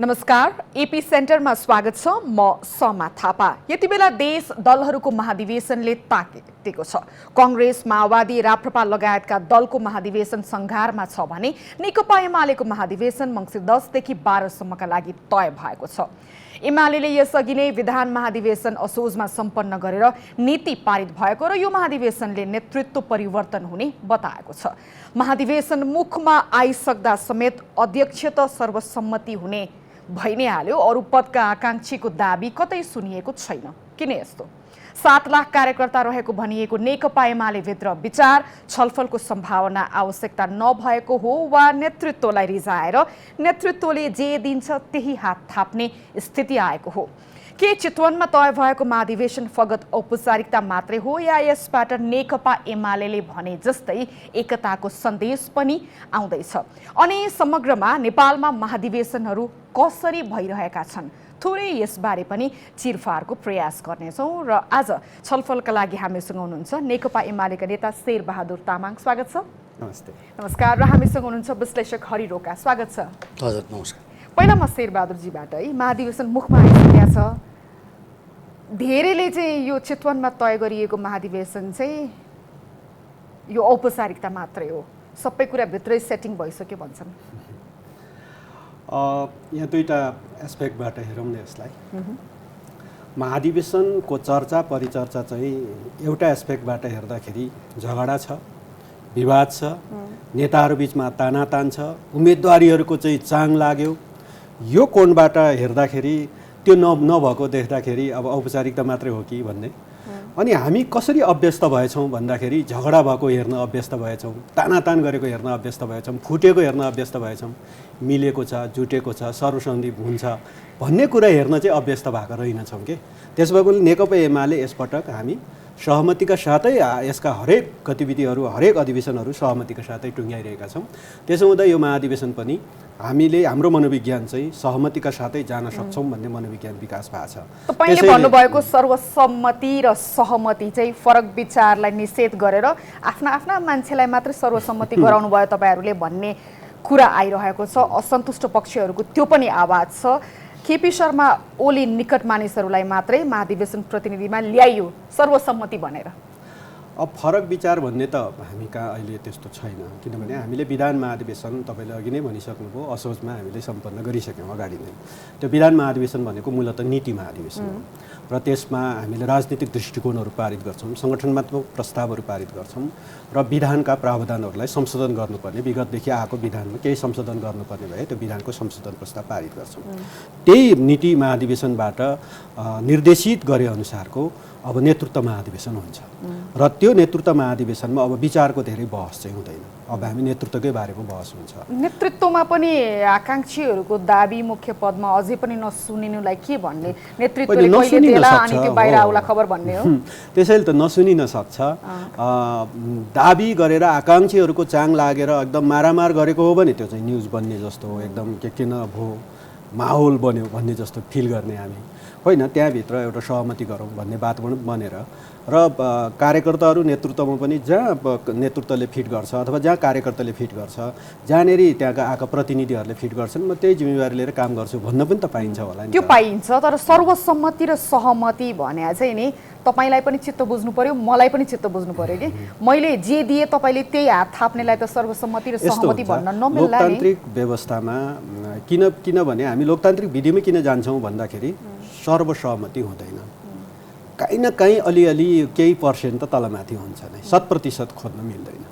नमस्कार, एपी सेन्टरमा स्वागत छ। म समा थापा। यति बेला देश दलहरूको महाधिवेशनले ताकेको छ। कांग्रेस, माओवादी, राप्रपा लगायतका दलको महाधिवेशन संघारमा छ भने नेकपा एमालेको महाधिवेशन मङ्सिर 10 देखि 12 सम्मका लागि तय भएको छ। एमालेले यसअघि नै विधान महाधिवेशन असोजमा सम्पन्न गरेर नीति पारित भएको र यो महाधिवेशनले नेतृत्व परिवर्तन हुने बताएको छ। महाधिवेशन मुखमा आइसक्दा समेत अध्यक्ष त सर्वसम्मति हुने भइ नै हाल्यो। अरू पदका आकांक्षीको दाबी कतै सुनिएको छैन। किन यस्तो? 7 लाख कार्यकर्ता रहेको भनिएको नेकपा एमाले भित्र विचार छलफलको सम्भावना आवश्यकता नभएको हो वा नेतृत्वलाई रिझाएर नेतृत्वले जे दिन्छ त्यही हात थाप्ने स्थिति आएको हो? के चितवनमा तय भएको महाधिवेशन फगत औपचारिकता मात्रै हो या यसबाट नेकपा एमालेले भने जस्तै एकताको सन्देश पनि आउँदैछ? अनि समग्रमा नेपालमा महाधिवेशनहरू कसरी भइरहेका छन्? थोरै यसबारे पनि चिरफारको प्रयास गर्नेछौँ र आज छलफलका लागि हामीसँग हुनुहुन्छ नेकपा एमालेका नेता शेरबहादुर तामाङ। स्वागत छ। नमस्ते। नमस्कार। र हामीसँग हुनुहुन्छ विश्लेषक हरि रोका। स्वागत छ। हजुर नमस्कार। पहिला म शेरबहादुरजीबाट है, महाधिवेशन मुखमा आइसकेको छ। धेरैले चाहिँ यो चितवनमा तय गरिएको महाधिवेशन चाहिँ यो औपचारिकता मात्रै हो, सबै कुरा भित्रै सेटिङ भइसक्यो भन्छन्। यहाँ दुईटा एस्पेक्टबाट हेरौँ न यसलाई। महाधिवेशनको चर्चा परिचर्चा चाहिँ एउटा एस्पेक्टबाट हेर्दाखेरि झगडा छ, विवाद छ, नेताहरू बिचमा तानातान छ, उम्मेदवारीहरूको चाहिँ चाङ लाग्यो। यो कोणबाट हेर्दाखेरि त्यो नभएको देख्दाखेरि अब औपचारिकता मात्रै हो कि भन्ने। अनि हामी कसरी अभ्यस्त भएछौँ भन्दाखेरि झगडा भएको हेर्न अभ्यस्त भएछौँ, तानातान गरेको हेर्न अभ्यस्त भएछौँ, फुटेको हेर्न अभ्यस्त भएछौँ, मिलेको छ, जुटेको छ, सर्वसम्मति हुन्छ भन्ने कुरा हेर्न चाहिँ अभ्यस्त भएको रहेनछौँ कि। त्यसो भएकोले नेकपा एमाले यसपटक हामी सहमतिका साथै यसका हरेक गतिविधिहरू, हरेक अधिवेशनहरू सहमतिका साथै टुङ्ग्याइरहेका छौँ। त्यसो हुँदा यो महाधिवेशन पनि हामीले हाम्रो मनोविज्ञान चाहिँ सहमतिका साथै जान सक्छौँ भन्ने मनोविज्ञान विकास भएको छ। तपाईँले भन्नुभएको सर्वसम्मति र सहमति चाहिँ फरक विचारलाई निषेध गरेर आफ्ना आफ्ना मान्छेलाई मात्रै सर्वसम्मति गराउनु भयो तपाईँहरूले भन्ने कुरा आइरहेको छ। असन्तुष्ट पक्षहरूको त्यो पनि आवाज छ। केपी शर्मा ओली निकट मानिसहरूलाई मात्रै महाधिवेशन प्रतिनिधिमा ल्याइयो सर्वसम्मति भनेर। अब फरक विचार भन्ने त हामी कहाँ अहिले त्यस्तो छैन, किनभने हामीले विधान महाधिवेशन तपाईँले अघि नै भनिसक्नुभयो असोजमा हामीले सम्पन्न गरिसक्यौँ अगाडि नै। त्यो विधान महाधिवेशन भनेको मूलतः नीति महाधिवेशन हो र त्यसमा हामीले राजनीतिक दृष्टिकोणहरू पारित गर्छौँ, सङ्गठनात्मक प्रस्तावहरू पारित गर्छौँ र विधानका प्रावधानहरूलाई संशोधन गर्नुपर्ने, विगतदेखि आएको विधानमा केही संशोधन गर्नुपर्ने भए त्यो विधानको संशोधन प्रस्ताव पारित गर्छौँ। त्यही नीति महाधिवेशनबाट निर्देशित गरे अनुसारको अब नेतृत्व महाधिवेशन हुन्छ र त्यो नेतृत्व महाधिवेशनमा अब विचारको धेरै बहस चाहिँ हुँदैन। अब हामी नेतृत्वकै बारेमा बहस हुन्छ। नेतृत्वमा पनि आकांक्षीहरूको दाबी मुख्य पदमा अझै पनि नसुनिनुलाई के भन्ने? नेतृत्वले कहिले देला अनि त्यो बाहिर आउला खबर भन्ने हो। त्यसैले त नसुनिन सक्छ। दाबी गरेर आकांक्षीहरूको चाङ लागेर एकदम मारामार गरेको हो भने त्यो चाहिँ न्युज बन्ने जस्तो हो, एकदम के न भो माहौल बन्यो भन्ने जस्तो फिल गर्ने हामी होइन। त्यहाँभित्र एउटा सहमति गरौँ भन्ने वातावरण बनेर र कार्यकर्ताहरू नेतृत्वमा पनि जहाँ नेतृत्वले फिट गर्छ अथवा जहाँ कार्यकर्ताले फिट गर्छ, जहाँनेरि त्यहाँका आएका प्रतिनिधिहरूले फिट गर्छन्, म त्यही जिम्मेवारी लिएर काम गर्छु भन्न पनि त पाइन्छ होला नि। त्यो पाइन्छ, तर सर्वसम्मति र सहमति भने चाहिँ नि तपाईँलाई पनि चित्त बुझ्नु पर्यो, मलाई पनि चित्त बुझ्नु पर्यो कि मैले जे दिए तपाईँले त्यही हात थाप्नेलाई त सर्वसम्मति र सहमति भन्न नमिल्ला नि। लोकतान्त्रिक व्यवस्थामा किनभने हामी लोकतान्त्रिक विधिमै किन जान्छौँ भन्दाखेरि सर्वसहमति हुँदैन। काहीँ न काहीँ अलिअलि केही पर्सेन्ट त तलमाथि हुन्छ नै, 100% खोज्न मिल्दैन,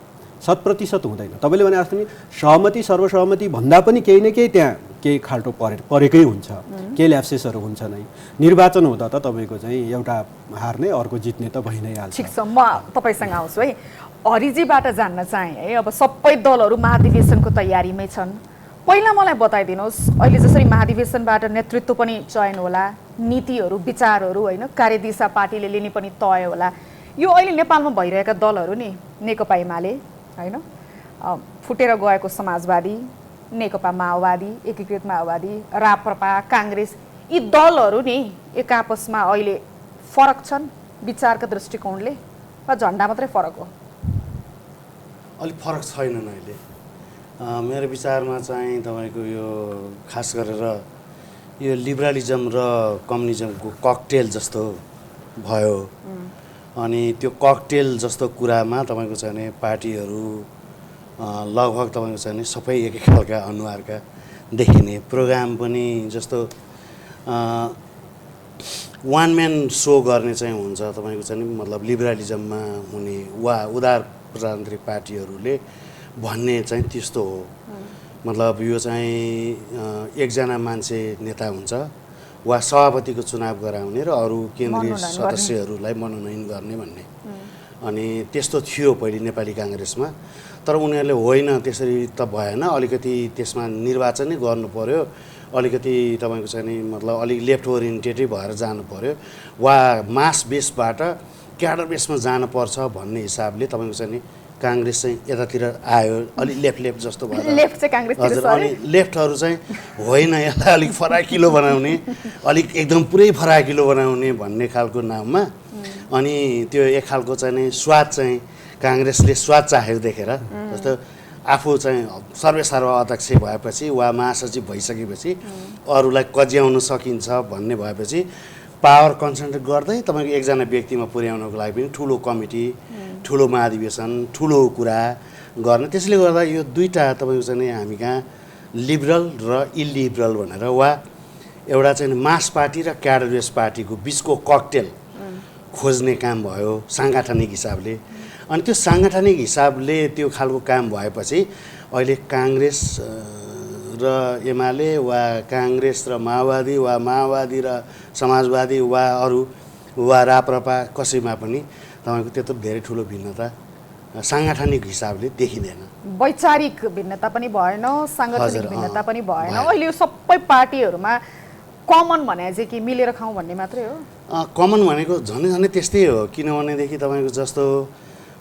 100% हुँदैन। तपाईँले भने जस्तो नि सहमति सर्वसहमति भन्दा पनि केही न केही त्यहाँ केही खाल्टो परेकै हुन्छ, केही ल्याप्सेसहरू हुन्छ नै। निर्वाचन हुँदा त तपाईँको चाहिँ एउटा हार्ने अर्को जित्ने त भइ नै हाल्छ। ठिक छ, म तपाईँसँग आउँछु है। हरिजीबाट जान्न चाहेँ है, अब सबै दलहरू महाधिवेशनको तयारीमै छन्। पहिला मलाई बताइदिनुहोस्, अहिले जसरी महाधिवेशनबाट नेतृत्व पनि चयन होला, नीतिहरू विचारहरू होइन कार्यदिशा पार्टीले लिने पनि तय होला, यो अहिले नेपालमा भइरहेका दलहरू नि नेकपा एमाले होइन, फुटेर गएको समाजवादी, नेकपा माओवादी, एकीकृत माओवादी, राप्रपा, काङ्ग्रेस, यी दलहरू नि एक आपसमा अहिले फरक छन् विचारका दृष्टिकोणले वा झन्डा मात्रै फरक हो? अलिक फरक छैनन् अहिले। मेरो विचारमा चाहिँ तपाईको यो खास गरेर यो लिबरलिजम र कम्युनिजमको ककटेल जस्तो भयो। अनि त्यो ककटेल जस्तो कुरामा तपाईँको चाहिँ नि पार्टीहरू लगभग तपाईँको चाहिँ नि सबै एक एक खालका अनुहारका देखिने, प्रोग्राम पनि जस्तो वान म्यान सो गर्ने चाहिँ हुन्छ तपाईँको चाहिँ नि मतलब लिबरलिजममा हुने वा उदार प्रजातान्त्रिक पार्टीहरूले भन्ने चाहिँ त्यस्तो हो। मतलब यो चाहिँ एकजना मान्छे नेता हुन्छ वा सभापतिको चुनाव गराउने र अरू केन्द्रीय सदस्यहरूलाई मनोनयन गर्ने भन्ने। अनि त्यस्तो थियो पहिले नेपाली काङ्ग्रेसमा। तर उनीहरूले होइन त्यसरी त भएन, अलिकति त्यसमा निर्वाचनै गर्नु पर्यो, अलिकति तपाईँको चाहिँ नि मतलब अलिक लेफ्ट ओरिएन्टेडै भएर जानु पर्यो वा मास बेसबाट क्याडर बेसमा जानुपर्छ भन्ने हिसाबले तपाईँको चाहिँ नि काङ्ग्रेस चाहिँ यतातिर आयो, अलिक लेफ्ट जस्तो भयो। लेफ्ट चाहिँ काङ्ग्रेस हजुर। अनि लेफ्टहरू चाहिँ होइन यसलाई अलिक फराकिलो बनाउने, अलिक एकदम पुरै फराकिलो बनाउने भन्ने खालको नाममा अनि त्यो एक खालको चाहिँ नि स्वाद चाहिँ काङ्ग्रेसले स्वाद चाहेको देखेर, जस्तो आफू चाहिँ सर्वेसर्वा अध्यक्ष भएपछि वा महासचिव भइसकेपछि अरूलाई कज्याउन सकिन्छ भन्ने भएपछि पावर कन्सन्ट्रेट गर्दै तपाईँको एकजना व्यक्तिमा पुर्याउनको लागि पनि ठुलो कमिटी, ठुलो महाधिवेशन, ठुलो कुरा गर्ने। त्यसले गर्दा यो दुईवटा तपाईँको चाहिँ नि हामी कहाँ लिबरल र इलिबरल भनेर वा एउटा चाहिँ मास पार्टी र क्याडर बेस पार्टीको बिचको ककटेल खोज्ने काम भयो साङ्गठनिक हिसाबले। अनि त्यो साङ्गठनिक हिसाबले त्यो खालको काम भएपछि अहिले काङ्ग्रेस र एमाले वा काङ्ग्रेस र माओवादी वा माओवादी र समाजवादी वा अरू वा राप्रपा कसैमा पनि तपाईँको त्यत्रो धेरै ठुलो भिन्नता साङ्गठनिक हिसाबले देखिँदैन। वैचारिक भिन्नता पनि भएन, साङ्गठनिक भिन्नता पनि भएन। अहिले यो सबै पार्टीहरूमा कमन भने चाहिँ कि मिलेर खाउँ भन्ने मात्रै हो। कमन भनेको झनै त्यस्तै हो। किनभनेदेखि तपाईँको जस्तो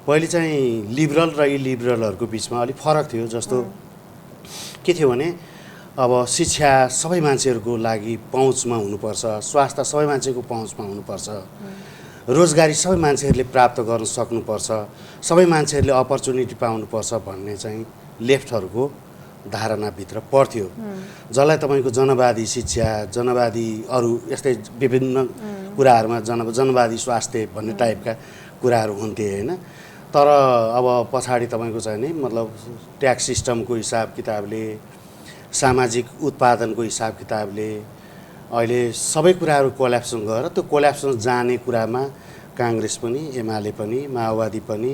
पहिले चाहिँ लिबरल र इलिबरलहरूको बिचमा अलिक फरक थियो। जस्तो के थियो भने अब शिक्षा सबै मान्छेहरूको लागि पहुँचमा हुनुपर्छ, स्वास्थ्य सबै मान्छेको पहुँचमा हुनुपर्छ, रोजगारी सबै मान्छेहरूले प्राप्त गर्न सक्नुपर्छ, सबै मान्छेहरूले अपर्च्युनिटी पाउनुपर्छ भन्ने चाहिँ लेफ्टहरूको धारणाभित्र पर्थ्यो। जसलाई तपाईँको जनवादी शिक्षा, जनवादी अरू यस्तै विभिन्न कुराहरूमा जनवादी स्वास्थ्य भन्ने टाइपका कुराहरू हुन्थे होइन। तर अब पछाडि तपाईँको चाहिँ नि मतलब ट्याक्स सिस्टमको हिसाब किताबले, सामाजिक उत्पादनको हिसाब किताबले अहिले सबै कुराहरू कोल्याप्सन गएर त्यो कोल्याप्सन जाने कुरामा काङ्ग्रेस पनि, एमाले पनि, माओवादी पनि,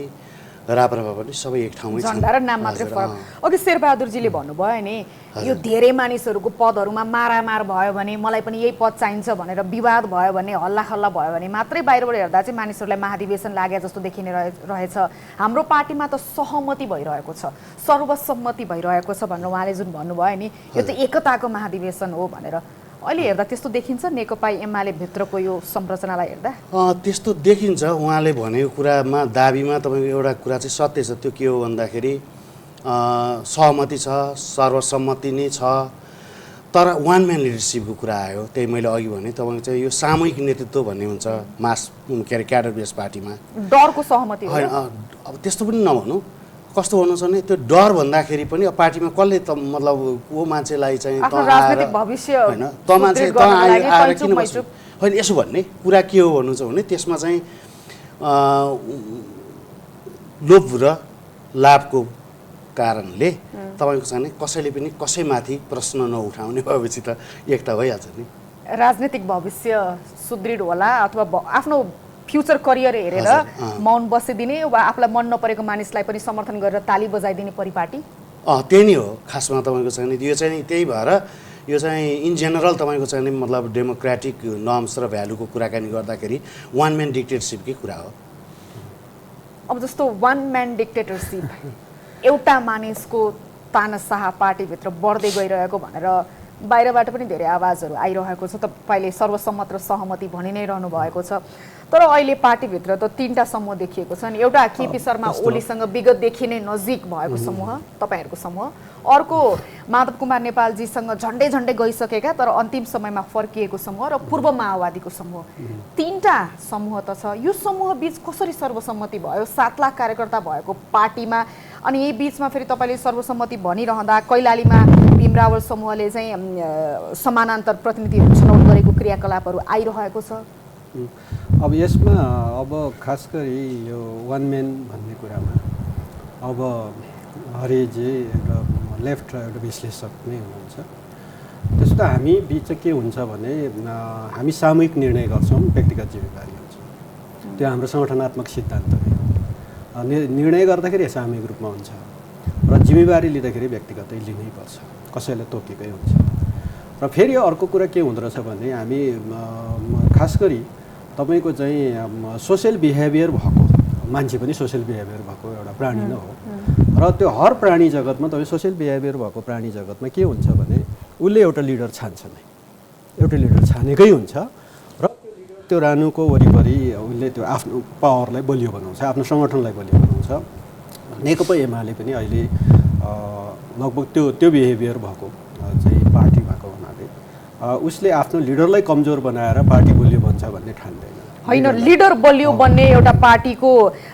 राप्रपा पनि सबै एक ठाउँमै छन्। झन्डा र नाम मात्रै फरक। अघि शेरबहादुरजीले भन्नुभयो नि यो धेरै मानिसहरूको पदहरूमा मारामार भयो भने मलाई पनि यही पद चाहिन्छ भनेर विवाद भयो भने, हल्लाखल्ला भयो भने मात्रै बाहिरबाट हेर्दा चाहिँ मानिसहरूलाई महाधिवेशन लागे जस्तो देखिने रहेछ। हाम्रो पार्टीमा त सहमति भइरहेको छ, सर्वसम्मति भइरहेको छ भनेर उहाँले जुन भन्नुभयो नि, यो त एकताको महाधिवेशन हो भनेर अहिले हेर्दा त्यस्तो देखिन्छ नेकपा एमाले भित्रको यो संरचनालाई हेर्दा? त्यस्तो देखिन्छ। उहाँले भनेको कुरामा दाबीमा तपाईँको एउटा कुरा चाहिँ सत्य छ। त्यो के हो भन्दाखेरि सहमति छ, सर्वसम्मति नै छ, तर वान म्यान लिडरसिपको कुरा आयो। त्यही मैले अघि भने तपाईँको चाहिँ यो सामूहिक नेतृत्व भन्ने हुन्छ मास के अरे क्याडर बेस पार्टीमा। डरको सहमति होइन, अब त्यस्तो पनि नभनौँ। कस्तो भन्नु छ भने त्यो डर भन्दाखेरि पनि पार्टीमा कसले त मतलब को मान्छेलाई चाहिँ राजनीतिक भविष्य होइन त मान्छे त आएर किन बस्नु होइन यसो भन्ने कुरा के हो भन्नु छ भने त्यसमा चाहिँ लोभ र लाभको कारणले तपाईँको चाहिँ कसैले पनि कसैमाथि प्रश्न नउठाउने भएपछि त एकता भइहाल्छ नि। राजनीतिक भविष्य सुदृढ होला अथवा आफ्नो फ्युचर करियर हेरेर मौन बसिदिने वा आफूलाई मन नपरेको मानिसलाई पनि समर्थन गरेर ताली बजाइदिने परिपाटी त्यही नै हो खासमा। तपाईँको चाहिँ यो चाहिँ त्यही भएर यो चाहिँ इन जेनरल तपाईँको चाहिँ मतलब डेमोक्रेटिक नर्म्स र भ्यालुको कुराकानी गर्दाखेरि वान म्यान डिक्टेटरसिपकै कुरा हो। अब जस्तो वान म्यान डिक्टेटरसिप एउटा मानिसको तानाशाह पार्टीभित्र बढ्दै गइरहेको भनेर बाहिरबाट पनि धेरै आवाजहरू आइरहेको छ। तपाईँले सर्वसम्मत र सहमति भनि नै रहनु भएको छ, तर अहिले पार्टीभित्र त तीनटा समूह देखिएको छ नि। एउटा केपी शर्मा ओलीसँग विगतदेखि नै नजिक भएको समूह तपाईँहरूको समूह, अर्को माधव कुमार नेपालजीसँग झन्डै झन्डै गइसकेका तर अन्तिम समयमा फर्किएको समूह र पूर्व माओवादीको समूह। तीनटा समूह त छ। यो समूह बीच कसरी सर्वसम्मति भयो? 7 लाख कार्यकर्ता भएको पार्टीमा अनि यही बीचमा फेरि तपाईँले सर्वसम्मति भनिरहँदा कैलालीमा भीम भीमरावल समूहले चाहिँ समानान्तर प्रतिनिधिहरू छनौट गरेको क्रियाकलापहरू आइरहेको छ। अब यसमा अब खास गरी यो वान म्यान भन्ने कुरामा अब हरेजी एउटा लेफ्ट र एउटा विश्लेषक नै हुनुहुन्छ। त्यस्तो हामी बिच के हुन्छ भने हामी सामूहिक निर्णय गर्छौँ, व्यक्तिगत जिम्मेवारी हुन्छ। त्यो हाम्रो सङ्गठनात्मक सिद्धान्त हो। निर्णय गर्दाखेरि सामूहिक रूपमा हुन्छ र जिम्मेवारी लिँदाखेरि व्यक्तिगतै लिनै पर्छ, कसैलाई तोकेकै हुन्छ। र फेरि अर्को कुरा के हुँदो रहेछ भने हामी खास गरी तपाईँको चाहिँ सोसियल बिहेभियर भएको मान्छे पनि सोसियल बिहेभियर भएको एउटा प्राणी नै हो र त्यो हर प्राणी जगतमा तपाईँ सोसियल बिहेभियर भएको प्राणी जगतमा के हुन्छ भने उसले एउटा लिडर छान्छ नै, एउटा लिडर छानेकै हुन्छ र त्यो रानुको वरिपरि उसले त्यो आफ्नो पावरलाई बलियो बनाउँछ, आफ्नो सङ्गठनलाई बलियो बनाउँछ। नेकपा एमाले पनि अहिले लगभग त्यो बिहेभियर भएको चाहिँ पार्टी भएको हुनाले उसले आफ्नो लिडरलाई कमजोर बनाएर पार्टी बलियो बन्छ भन्ने ठान्दैन। होइन, लिडर बलियो बन्ने एउटा पार्टीको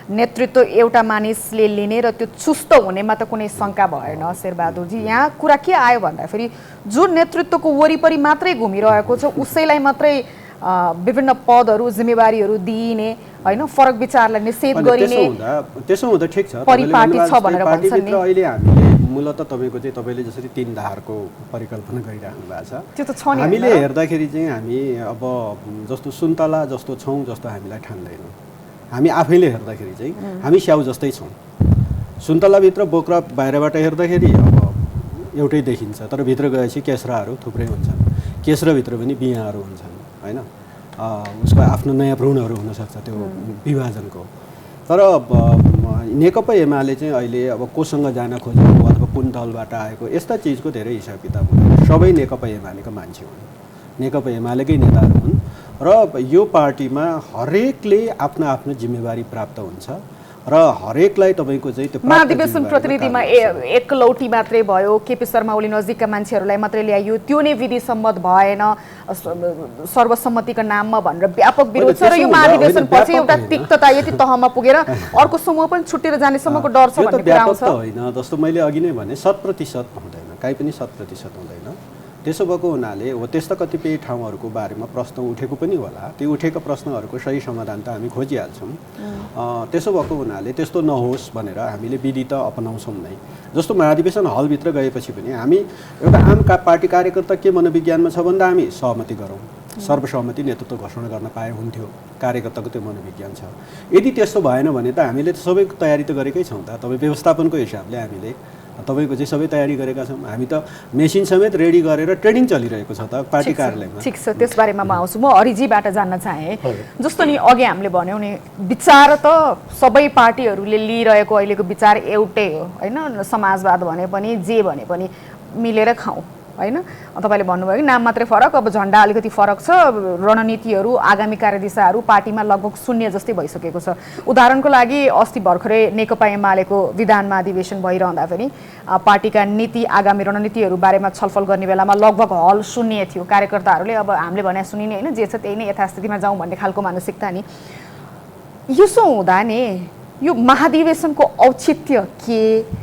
नेतृत्व एउटा मानिसले लिने र त्यो चुस्त हुनेमा त कुनै शङ्का भएन शेरबहादुरजी। यहाँ कुरा के आयो भन्दाखेरि जो नेतृत्वको वरिपरि मात्रै घुमिरहेको छ उसैलाई मात्रै विभिन्न पदहरू जिम्मेवारीहरू दिइने, होइन, फरक विचारलाई निषेध गरिने, त्यसो हुँदा ठिक छ। परिपाटी छ भनेर भन्छन् नि। अहिले हामीले मूलतः तपाईँको चाहिँ तपाईँले जसरी तीन धारको परिकल्पना गरिराख्नु भएको छ, त्यो त छ नि। हामीले हेर्दाखेरि चाहिँ हामी अब जस्तो सुन्तला जस्तो छौँ जस्तो हामीलाई ठान्दैनौँ। हामी आफैले हेर्दाखेरि चाहिँ हामी स्याउ जस्तै छौँ। सुन्तलाभित्र बोक्रा बाहिरबाट हेर्दाखेरि अब एउटै देखिन्छ, तर भित्र गएपछि केस्राहरू थुप्रै हुन्छन्। केस्राभित्र पनि बियाहरू हुन्छन्, होइन, उसको आफ्नो नयाँ भ्रूणहरू हुनसक्छ त्यो विभाजनको। तर नेकपा एमाले चाहिँ अहिले अब कोसँग जान खोजेको अथवा कुन दलबाट आएको यस्ता चिजको धेरै हिसाब किताब हुँदैन। सबै नेकपा एमालेका मान्छे हुन्, नेकपा एमालेकै नेताहरू हुन् र यो पार्टीमा हरेकले आफ्नो आफ्नो जिम्मेवारी प्राप्त हुन्छ र हरेकलाई तपाईँको चाहिँ त्यो महाधिवेशन प्रतिनिधिमा एकलौटी मात्रै भयो, केपी शर्मा ओली नजिकका मान्छेहरूलाई मात्रै ल्याइयो, त्यो नै विधि सम्मत भएन सर्वसम्मतिको नाममा भनेर व्यापक विरोध छ र यो महाधिवेशन पछि एउटा तिक्तता यति तहमा पुगेर अर्को समूह पनि छुटेर जानेसम्मको डर छ भन्ने कुरा आउँछ। होइन, जस्तो मैले अघि नै भने 100% हुँदैन, काहीँ पनि 100% हुँदैन। त्यसो भएको हुनाले हो त्यस्ता कतिपय ठाउँहरूको बारेमा प्रश्न उठेको पनि होला, त्यो उठेका प्रश्नहरूको सही समाधान त हामी खोजिहाल्छौँ। त्यसो भएको हुनाले त्यस्तो नहोस् भनेर हामीले विधि त अपनाउँछौँ नै। जस्तो महाधिवेशन हलभित्र गएपछि पनि हामी एउटा आम पार्टी कार्यकर्ता के मनोविज्ञानमा छ भन्दा हामी सहमति गरौँ, सर्वसहमति नेतृत्व घोषणा गर्न पाए हुन्थ्यो, कार्यकर्ताको त्यो मनोविज्ञान छ। यदि त्यस्तो भएन भने त हामीले त सबै तयारी त गरेकै छौँ त। तपाईँ व्यवस्थापनको हिसाबले हामीले तपाईँको चाहिँ सबै तयारी गरेका छौँ। हामी त मेसिन समेत रेडी गरेर ट्रेनिङ चलिरहेको छ त पार्टी कार्यालयमा। ठिक छ, त्यसबारेमा म आउँछु। म हरिजीबाट जान्न चाहेँ, जस्तो नि अघि हामीले भन्यौँ नि, विचार त सबै पार्टीहरूले लिइरहेको अहिलेको विचार एउटै हो, होइन, समाजवाद भने पनि जे भने पनि मिलेर खाउँ, होइन। तपाईँले भन्नुभयो कि नाम मात्रै फरक, अब झन्डा अलिकति फरक छ, रणनीतिहरू आगामी कार्यदिशाहरू पार्टीमा लगभग शून्य जस्तै भइसकेको छ। उदाहरणको लागि अस्ति भर्खरै नेकपा एमालेको विधान महाधिवेशन भइरहँदाखेरि पार्टीका नीति आगामी रणनीतिहरू बारेमा छलफल गर्ने बेलामा लगभग हल शून्य थियो। कार्यकर्ताहरूले अब हामीले भने सुनिने, होइन, जे छ त्यही नै यथास्थितिमा जाउँ भन्ने खालको मानसिकता नि। यसो हुँदा नि यो महाधिवेशनको औचित्य के?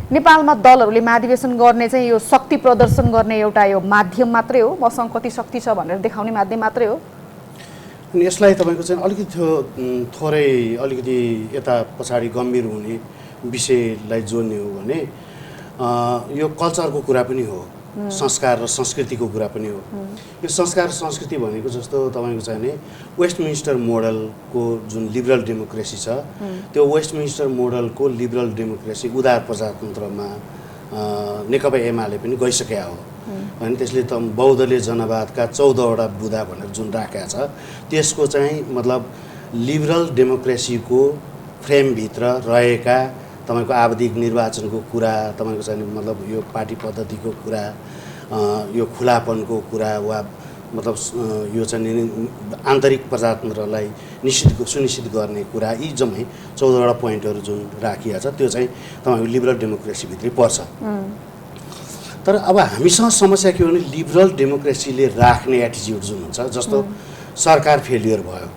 नेपालमा दलहरूले महाधिवेशन गर्ने चाहिँ यो शक्ति प्रदर्शन गर्ने एउटा यो माध्यम मात्रै हो, मसँग कति शक्ति छ भनेर देखाउने माध्यम मात्रै हो? अनि यसलाई तपाईँको चाहिँ अलिकति अलिकति यता पछाडि गम्भीर हुने विषयलाई जोड्ने हो भने यो कल्चरको कुरा पनि हो, संस्कार र संस्कृतिको कुरा पनि हो। यो संस्कार संस्कृति भनेको जस्तो तपाईँको चाहिँ नि वेस्टमिन्स्टर मोडलको जुन लिबरल डेमोक्रेसी छ, त्यो वेस्टमिन्स्टर मोडलको लिबरल डेमोक्रेसी उदार प्रजातन्त्रमा नेकपा एमाले पनि गइसकेका हो। अनि त्यसले त बौद्धले जनवादका 14वटा बुँदा भनेर जुन राखेको छ, त्यसको चाहिँ मतलब लिबरल डेमोक्रेसीको फ्रेमभित्र रहेका तपाईँको आवधिक निर्वाचनको कुरा, तपाईँको चाहिँ मतलब यो पार्टी पद्धतिको कुरा, यो खुलापनको कुरा वा मतलब यो चाहिँ आन्तरिक प्रजातन्त्रलाई सुनिश्चित गर्ने कुरा, यी जम्मै 14वटा पोइन्टहरू जुन राखिएको छ त्यो चाहिँ तपाईँको लिबरल डेमोक्रेसीभित्रै पर्छ। तर अब हामीसँग समस्या के हो भने लिबरल डेमोक्रेसीले राख्ने एटिच्युड जुन हुन्छ, जस्तो सरकार फेलियर भयो,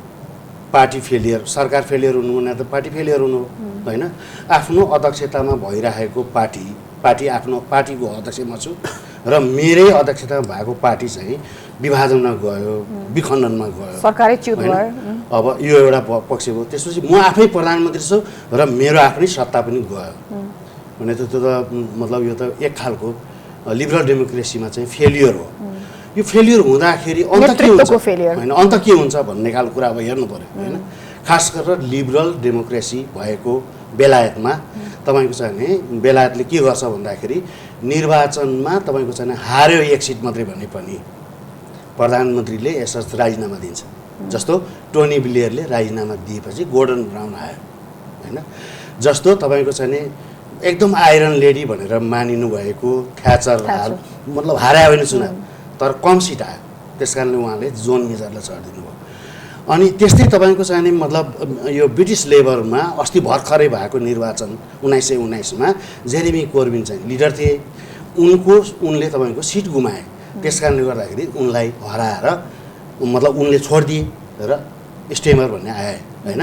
पार्टी फेलियर, सरकार फेलियर हुनु भने त पार्टी फेलियर हुनु होइन। आफ्नो अध्यक्षतामा भइरहेको पार्टी आफ्नो पार्टीको अध्यक्ष म छु र मेरै अध्यक्षतामा भएको पार्टी चाहिँ विभाजनमा गयो, विखण्डनमा गयो, सरकारै च्युत भयो। अब यो एउटा पक्ष भयो। त्यसपछि म आफै प्रधानमन्त्री छु र मेरो आफ्नै सत्ता पनि गयो भने त त्यो त मतलब यो त एक खालको लिबरल डेमोक्रेसीमा चाहिँ फेलियर हो। यो फेलियर हुँदाखेरि अन्त के हुन्छ होइन, अन्त के हुन्छ भन्ने खालको कुरा अब हेर्नु पर्यो होइन। खास गरेर लिबरल डेमोक्रेसी भएको बेलायतमा तपाईँको चाहिँ नि बेलायतले के गर्छ भन्दाखेरि निर्वाचनमा तपाईँको चाहिँ हार्यो एक सिट मात्रै भने पनि प्रधानमन्त्रीले यसर्थ राजीनामा दिन्छ। जस्तो टोनी ब्लेयरले राजीनामा दिएपछि गोर्डन ब्राउन आयो होइन। जस्तो तपाईँको चाहिँ नि एकदम आइरन लेडी भनेर मानिनु भएको थ्याचर मतलब हारायो होइन चुनाव, तर कम सिट आयो, त्यस कारणले उहाँले जोन मेजरलाई चढिदिनु भयो। अनि त्यस्तै तपाईँको चाहिँ नि मतलब यो ब्रिटिस लेबरमा अस्ति भर्खरै भएको निर्वाचन 1919मा जेरेमी कोर्बिन चाहिँ लिडर थिए, उनले तपाईँको सिट गुमाए। त्यस कारणले गर्दाखेरि उनलाई हराएर मतलब उनले छोडिदिए र स्टेमर भन्ने आए होइन।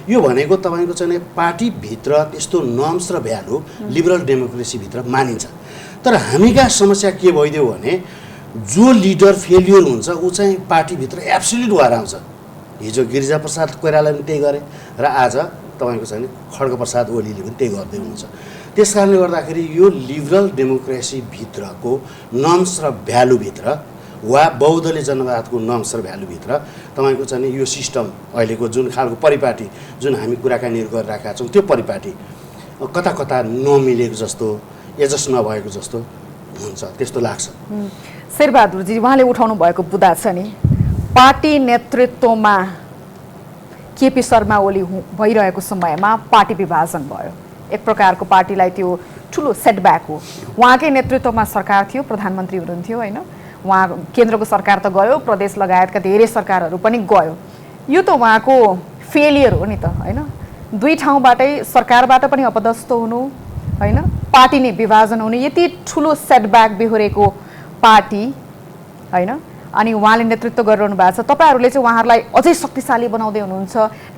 यो भनेको तपाईँको चाहिँ पार्टीभित्र त्यस्तो नर्म्स र भ्यालु लिबरल डेमोक्रेसीभित्र मानिन्छ। तर हामी कहाँ समस्या के भइदियो भने जो लिडर फेलियर हुन्छ ऊ चाहिँ पार्टीभित्र एब्सोल्युट भएर आउँछ। हिजो गिरिजाप्रसाद कोइरालाले पनि त्यही गरे र आज तपाईँको चाहिँ खड्गप्रसाद ओलीले पनि त्यही गर्दै हुनुहुन्छ। त्यस कारणले गर्दाखेरि यो लिबरल डेमोक्रेसीभित्रको नर्म्स र भ्यालुभित्र वा बहुदलीय जनवादको नर्म्स र भ्यालुभित्र तपाईँको चाहिँ यो सिस्टम अहिलेको जुन खालको परिपाटी जुन हामी कुराकानीहरू गरिरहेका छौँ त्यो परिपाटी कता कता नमिलेको जस्तो एडजस्ट नभएको जस्तो हुन्छ, त्यस्तो लाग्छ। शेरबहादुरजी, उहाँले उठाउनु भएको बुदा छ नि, पार्टी नेतृत्वमा केपी शर्मा ओली भइरहेको समयमा पार्टी विभाजन भयो। एक प्रकारको पार्टीलाई त्यो ठुलो सेटब्याक हो। उहाँकै नेतृत्वमा सरकार थियो, प्रधानमन्त्री हुनुहुन्थ्यो होइन। उहाँ केन्द्रको सरकार त गयो, प्रदेश लगायतका धेरै सरकारहरू पनि गयो। यो त उहाँको फेलियर हो नि त होइन। दुई ठाउँबाटै सरकारबाट पनि अपदस्थ हुनु होइन, पार्टी नै विभाजन हुनु, यति ठुलो सेटब्याक बेहोरेको पार्टी होइन। अनि उहाँले नेतृत्व गरिरहनु भएको छ। तपाईँहरूले चाहिँ उहाँहरूलाई अझै शक्तिशाली बनाउँदै हुनुहुन्छ।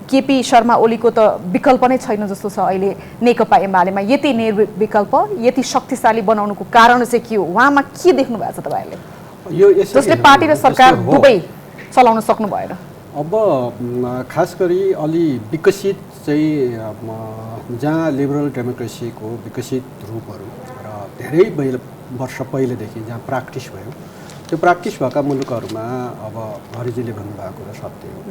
केपी शर्मा ओलीको त विकल्प नै छैन जस्तो छ अहिले नेकपा एमालेमा। यति निर्विकल्प यति शक्तिशाली बनाउनुको कारण चाहिँ के हो? उहाँमा के देख्नु भएको छ तपाईँहरूले जसले पार्टी र सरकार दुवै चलाउन सक्नु भएन? अब खास गरी अलि विकसित चाहिँ जहाँ लिबरल डेमोक्रेसीको विकसित रूपहरू र धेरै वर्ष पहिलेदेखि जहाँ प्र्याक्टिस भयो, त्यो प्र्याक्टिस भएका मुलुकहरूमा अब हरिजीले भन्नुभएको र सत्य हो।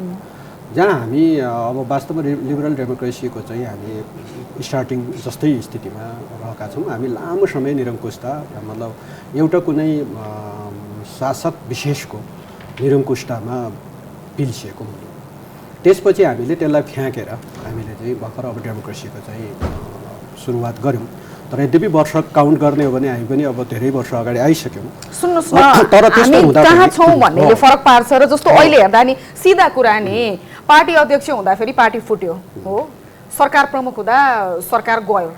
जहाँ हामी अब वास्तवमा लिबरल डेमोक्रेसीको चाहिँ हामी स्टार्टिङ जस्तै स्थितिमा रहेका छौँ। हामी लामो समय निरङ्कुशता मतलब एउटा कुनै शासक विशेषको निरङ्कुशतामा पिल्सिएको मुलुक। त्यसपछि हामीले त्यसलाई फ्याँकेर हामीले चाहिँ भर्खर अब डेमोक्रेसीको चाहिँ सुरुवात गऱ्यौँ। तर यद्यपि वर्ष काउन्ट गर्ने हो भने हामी पनि अब धेरै वर्ष अगाडि आइसक्यौँ। सुन्नुहोस् न, तर त्यस्तो हामी कहाँ छौँ भन्नेले फरक पार्छ र जस्तो अहिले हेर्दा नि सिधा कुरा नि पार्टी अध्यक्ष हुँदाखेरि पार्टी फुट्यो हो, सरकार प्रमुख हुँदा सरकार गयो,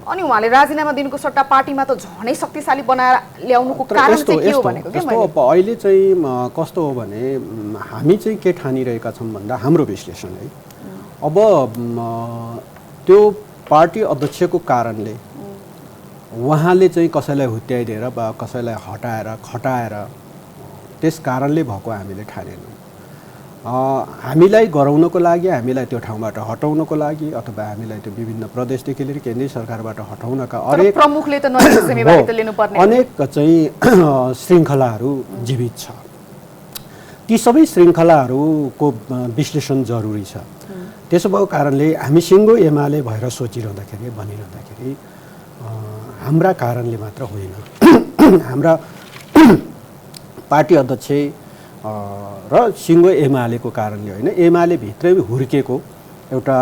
अनि उहाँले राजीनामा दिनुको सट्टा पार्टीमा त झनै शक्तिशाली बनाएर ल्याउनुको कारण चाहिँ के हो भनेको के मैले? अहिले चाहिँ कस्तो हो भने हामी चाहिँ के ठानिरहेका छौँ भन्दा हाम्रो विश्लेषण है, अब त्यो पार्टी अध्यक्षको कारणले उहाँले चाहिँ कसैलाई हुत्याइदिएर वा कसैलाई हटाएर खटाएर त्यस कारणले भएको हामीले ठानेनौँ। हामीलाई गराउनको लागि, हामीलाई त्यो ठाउँबाट हटाउनको लागि अथवा हामीलाई त्यो विभिन्न प्रदेशदेखि लिएर केन्द्रीय सरकारबाट हटाउनका अनेक प्रमुखले त नयाँ जिम्मेवारी त लिनुपर्ने अनेक चाहिँ श्रृङ्खलाहरू जीवित छ। ती सबै श्रृङ्खलाहरूको विश्लेषण जरुरी छ। त्यसो भएको कारणले हामी सिङ्गो एमाले भएर सोचिरहँदाखेरि भनिरहँदाखेरि हाम्रा कारणले मात्र होइन, हाम्रा पार्टी अध्यक्ष र सिङ्गो एमालेको कारणले होइन, एमाले भित्रै हुर्केको एउटा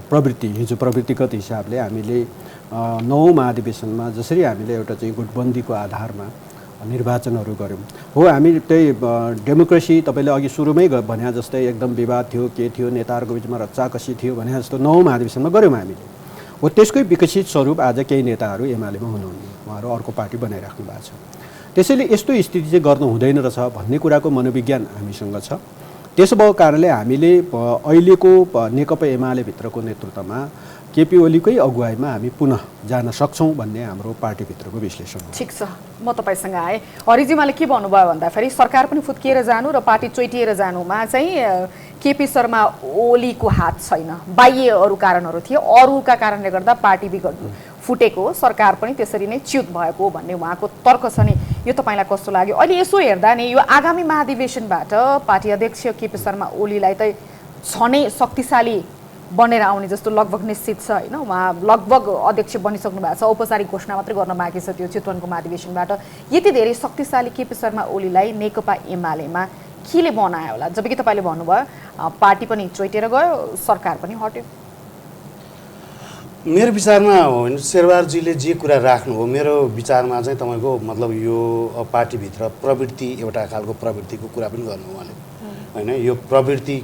प्रवृत्ति, हिजो प्रवृत्तिगत हिसाबले हामीले 9औं महाधिवेशनमा जसरी हामीले एउटा चाहिँ गुटबन्दीको आधारमा निर्वाचनहरू गऱ्यौँ हो, हामी त्यही डेमोक्रेसी तपाईँले अघि सुरुमै भने जस्तै एकदम विवाद थियो, के थियो, नेताहरूको बिचमा रच्चाकसी थियो भने जस्तो 9औं महाधिवेशनमा गऱ्यौँ हामीले हो। त्यसकै विकसित स्वरूप आज केही नेताहरू एमालेमा हुनुहुन्न, उहाँहरू अर्को पार्टी बनाइराख्नु भएको छ। त्यसैले यस्तो स्थिति चाहिँ गर्नु हुँदैन रहेछ भन्ने कुराको मनोविज्ञान हामीसँग छ। त्यसो भएको कारणले हामीले अहिलेको नेकपा एमाले भित्रको नेतृत्वमा केपी ओलीकै अगुवाईमा हामी पुनः जान सक्छौँ भन्ने हाम्रो पार्टीभित्रको विश्लेषण हो। ठिक छ, म तपाईँसँग आएँ। हरिजिमाले के भन्नुभयो भन्दाखेरि सरकार पनि फुत्किएर जानु र पार्टी चोइटिएर जानुमा चाहिँ केपी शर्मा ओलीको हात छैन, बाह्य अरू कारणहरू थिए, अरूका कारणले गर्दा पार्टी फुटेको, सरकार पनि त्यसरी नै च्युत भएको भन्ने उहाँको तर्क छ नि। यो तपाईँलाई कस्तो लाग्यो? अहिले यसो हेर्दा नि यो आगामी महाधिवेशनबाट पार्टी अध्यक्ष केपी शर्मा ओलीलाई त छनै शक्तिशाली बनेर आउने जस्तो लगभग निश्चित छ होइन। उहाँ लगभग अध्यक्ष बनिसक्नु भएको छ, औपचारिक घोषणा मात्रै गर्न बाँकी छ त्यो चितवनको महाधिवेशनबाट। यति धेरै शक्तिशाली केपी शर्मा ओलीलाई नेकपा एमालेमा केले बनायो होला? जबकि तपाईँले भन्नुभयो पार्टी पनि चोइटेर गयो, सरकार पनि हट्यो। मेरो विचारमा होइन, शेरबहादुरजीले जे कुरा राख्नु हो, मेरो विचारमा चाहिँ तपाईँको मतलब यो पार्टीभित्र प्रवृत्ति, एउटा खालको प्रवृत्तिको कुरा पनि गर्नु उहाँले होइन। यो प्रवृत्ति,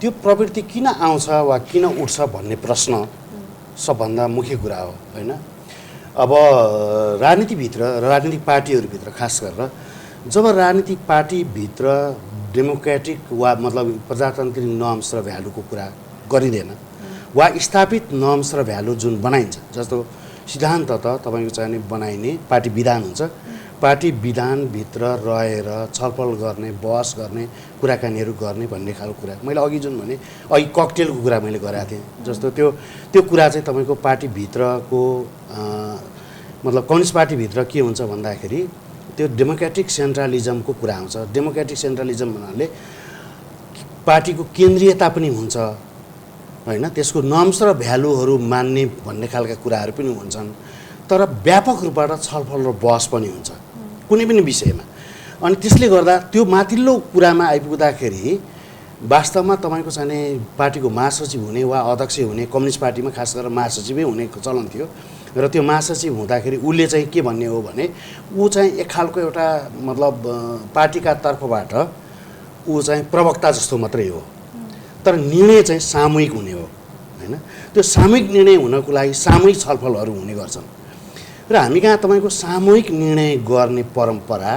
त्यो प्रवृत्ति किन आउँछ वा किन उठ्छ भन्ने प्रश्न सबभन्दा मुख्य कुरा हो होइन। अब राजनीतिभित्र, राजनीतिक पार्टीहरूभित्र खास गरेर जब राजनीतिक पार्टीभित्र डेमोक्रेटिक वा मतलब प्रजातान्त्रिक नर्म्स र भ्यालुको कुरा गरिँदैन वा स्थापित नर्म्स र भ्यालु जुन बनाइन्छ, जस्तो सिद्धान्त त तपाईँको चाहिने बनाइने पार्टी विधान हुन्छ, पार्टी विधानभित्र रहेर छलफल गर्ने, बहस गर्ने, कुराकानीहरू गर्ने भन्ने खालको कुरा मैले अघि जुन भने अघि ककटेलको कुरा मैले गरेको थिएँ, जस्तो त्यो कुरा चाहिँ तपाईँको पार्टीभित्रको मतलब कम्युनिस्ट पार्टीभित्र के हुन्छ भन्दाखेरि त्यो डेमोक्रेटिक सेन्ट्रलिजमको कुरा आउँछ। डेमोक्रेटिक सेन्ट्रलिजम भन्नाले पार्टीको केन्द्रीयता पनि हुन्छ होइन, त्यसको नर्म्स र भ्यालुहरू मान्ने भन्ने खालका कुराहरू पनि हुन्छन्, तर व्यापक रूपबाट छलफल र बहस पनि हुन्छ कुनै पनि विषयमा। अनि त्यसले गर्दा त्यो माथिल्लो कुरामा आइपुग्दाखेरि वास्तवमा तपाईँको चाहिँ पार्टीको महासचिव हुने वा अध्यक्ष हुने, कम्युनिस्ट पार्टीमा खास गरेर महासचिवै हुने चलन थियो र त्यो महासचिव हुँदाखेरि उसले चाहिँ के भन्ने हो भने ऊ चाहिँ एक खालको एउटा मतलब पार्टीका तर्फबाट ऊ चाहिँ प्रवक्ता जस्तो मात्रै हो, तर निर्णय चाहिँ सामूहिक हुने हो होइन। त्यो सामूहिक निर्णय हुनको लागि सामूहिक छलफलहरू हुने गर्छन् र हामी कहाँ तपाईँको सामूहिक निर्णय गर्ने परम्परा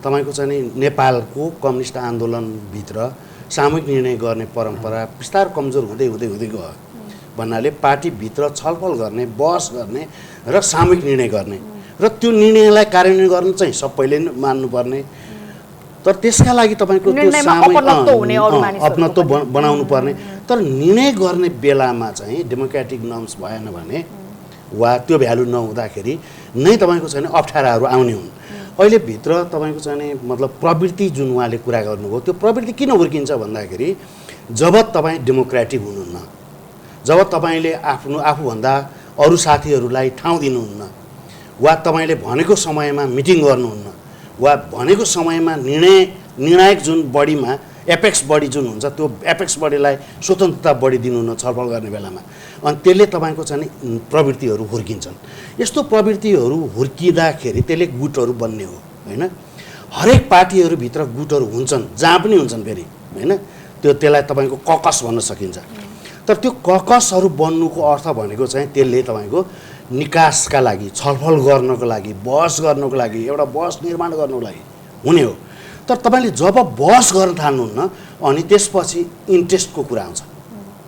तपाईँको चाहिँ नेपालको कम्युनिस्ट आन्दोलनभित्र सामूहिक निर्णय गर्ने परम्परा बिस्तार कमजोर हुँदै हुँदै हुँदै गयो भन्नाले पार्टीभित्र छलफल गर्ने, बहस गर्ने र सामूहिक निर्णय गर्ने र त्यो निर्णयलाई कार्यान्वयन गर्नु चाहिँ सबैले मान्नुपर्ने, तर त्यसका लागि तपाईँको त्यो अपनत्व बनाउनु पर्ने। तर निर्णय गर्ने बेलामा चाहिँ डेमोक्रेटिक नर्म्स भएन भने वा त्यो भ्यालु नहुँदाखेरि नै तपाईँको चाहिँ अप्ठ्याराहरू आउने हुन्। अहिले भित्र तपाईँको चाहिँ मतलब प्रवृत्ति जुन उहाँले कुरा गर्नुभयो, त्यो प्रवृत्ति किन हुर्किन्छ भन्दाखेरि जब तपाईँ डेमोक्रेटिक हुनुहुन्न, जब तपाईँले आफूभन्दा अरू साथीहरूलाई ठाउँ दिनुहुन्न वा तपाईँले भनेको समयमा मिटिङ गर्नुहुन्न वा भनेको समयमा निर्णायक जुन बडीमा एपेक्स बडी जुन हुन्छ त्यो एपेक्स बडीलाई स्वतन्त्रता बढी दिनुहुन्न छलफल गर्ने बेलामा, अनि त्यसले तपाईँको चाहिँ प्रवृत्तिहरू हुर्किन्छन्। यस्तो प्रवृत्तिहरू हुर्किँदाखेरि त्यसले गुटहरू बन्ने हो होइन। हरेक पार्टीहरूभित्र गुटहरू हुन्छन्, जहाँ पनि हुन्छन् फेरि होइन। त्यसलाई तपाईँको ककस भन्न सकिन्छ, तर त्यो ककसहरू बन्नुको अर्थ भनेको चाहिँ त्यसले तपाईँको निकासका लागि, छलफल गर्नको लागि, बहस गर्नको लागि, एउटा बहस निर्माण गर्नको लागि हुने हो। तर तपाईँले जब बहस गर्न थाल्नुहुन्न अनि त्यसपछि इन्ट्रेस्टको कुरा आउँछ,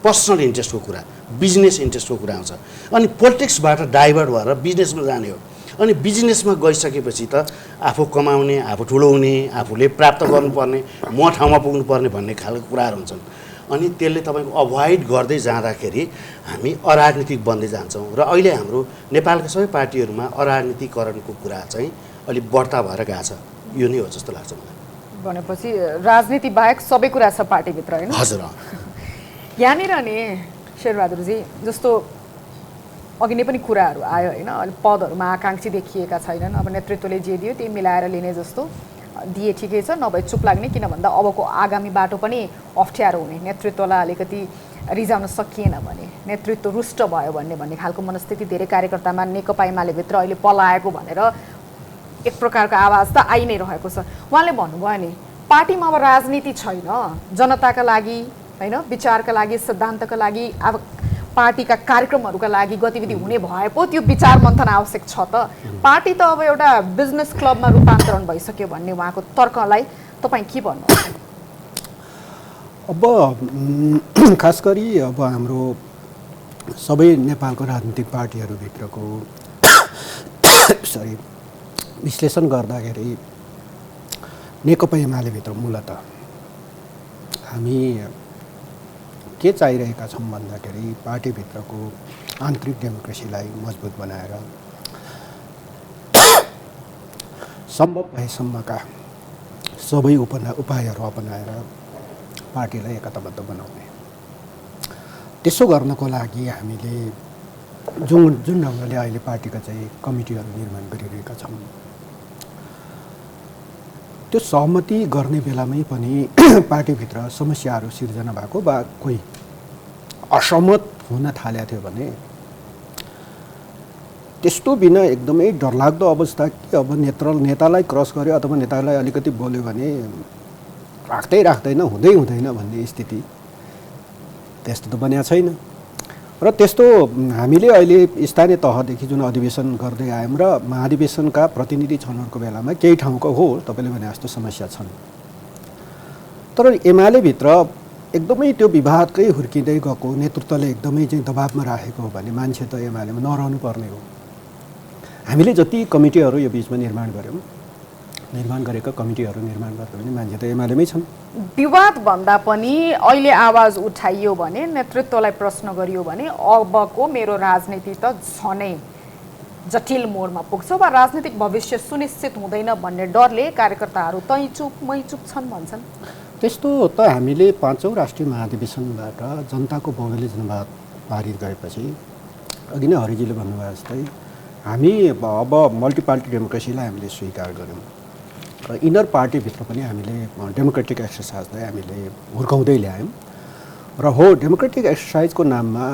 पर्सनल इन्ट्रेस्टको कुरा, बिजनेस इन्ट्रेस्टको कुरा आउँछ, अनि पोलिटिक्सबाट डाइभर्ट भएर बिजनेसमा जाने हो। अनि बिजनेसमा गइसकेपछि त आफू कमाउने, आफू ठुलो हुने, आफूले प्राप्त गर्नुपर्ने, म ठाउँमा पुग्नुपर्ने भन्ने खालको कुराहरू हुन्छन्। अनि त्यसले तपाईँको अभोइड गर्दै जाँदाखेरि हामी अराजनीतिक बन्दै जान्छौँ र अहिले हाम्रो नेपालका सबै पार्टीहरूमा अराजनीतिकरणको कुरा चाहिँ अलिक बढ्ता भएर गएको छ। यो नै हो जस्तो लाग्छ मलाई। भनेपछि राजनीति बाहेक सबै कुरा छ पार्टीभित्र होइन? हजुर। यहाँनिर नि शेरबहादुरजी जस्तो अघि नै पनि कुराहरू आयो होइन, अहिले पदहरूमा आकाङ्क्षी देखिएका छैनन्, अब नेतृत्वले जे दियो त्यही मिलाएर लिने जस्तो दिए ठिकै छ, नभए चुप लाग्ने, किन भन्दा अबको आगामी बाटो पनि अप्ठ्यारो हुने, नेतृत्वलाई अलिकति रिजाउन सकिएन भने, नेतृत्व रुष्ट भयो भन्ने खालको मनस्थिति धेरै कार्यकर्तामा नेकपा एमाले भित्र अहिले पलाएको भनेर एक प्रकारको आवाज त आइ नै रहेको छ। उहाँले भन्नुभयो नि पार्टीमा अब राजनीति छैन, जनताका लागि होइन, विचारका लागि, सिद्धान्तका लागि, अब पार्टीका कार्यक्रमहरूका लागि गतिविधि हुने भए पो त्यो विचार मन्थन आवश्यक छ त। पार्टी त अब एउटा बिजनेस क्लबमा रूपान्तरण भइसक्यो भन्ने उहाँको तर्कलाई तपाईँ के भन्नुहुन्छ? अब खास गरी अब हाम्रो सबै नेपालको राजनीतिक पार्टीहरूभित्रको सरी विश्लेषण गर्दाखेरि नेकपा एमालेभित्र मूलतः हामी के चाहिरहेका छौँ भन्दाखेरि पार्टीभित्रको आन्तरिक डेमोक्रेसीलाई मजबुत बनाएर सम्भव भएसम्मका सबै उपायहरू अपनाएर पार्टीलाई एकताबद्ध बनाउने। त्यसो गर्नको लागि हामीले जुन ढङ्गले अहिले पार्टीका चाहिँ कमिटीहरू निर्माण गरिरहेका छौँ, त्यो सहमति गर्ने बेलामै पनि पार्टीभित्र समस्याहरू सिर्जना भएको वा कोही असहमत हुन थालेको थियो भने त्यस्तो बिना एकदमै डरलाग्दो अवस्था कि अब नेतालाई क्रस गर्यो अथवा नेतालाई अलिकति बोल्यो भने राख्दैन हुँदैन भन्ने स्थिति त्यस्तो त बनिएको छैन। र त्यस्तो हामीले अहिले स्थानीय तहदेखि जुन अधिवेशन गर्दै आयौँ र महाधिवेशनका प्रतिनिधि छनौटको बेलामा केही ठाउँको हो तपाईँले भने जस्तो समस्या छन्, तर एमालेभित्र एकदमै त्यो विवादकै हुर्किँदै गएको नेतृत्वले एकदमै चाहिँ दबावमा राखेको हो भने मान्छे त एमालेमा नरहनु पर्ने हो। हामीले जति कमिटीहरू यो बिचमा निर्माण गरेका कमिटीहरू निर्माण गर्दा पनि मान्छे त एमालेमै छन्। विवाद भन्दा पनि अहिले आवाज उठाइयो भने, नेतृत्वलाई प्रश्न गरियो भने अबको मेरो राजनीति त झनै जटिल मोडमा पुग्छ वा राजनीतिक भविष्य सुनिश्चित हुँदैन भन्ने डरले कार्यकर्ताहरू तै चुप मै चुप छन् भन्छन्। त्यस्तो त हामीले 5औं राष्ट्रिय महाधिवेशनबाट जनताको बहुदलीय जनमत पारित गरेपछि अघि नै हरिजीले भन्नुभयो जस्तै हामी अब मल्टिपार्टी डेमोक्रेसीलाई हामीले स्वीकार गऱ्यौँ र इनर पार्टीभित्र पनि हामीले डेमोक्रेटिक एक्सर्साइजलाई हामीले हुर्काउँदै ल्यायौँ। र हो डेमोक्रेटिक एक्सर्साइजको नाममा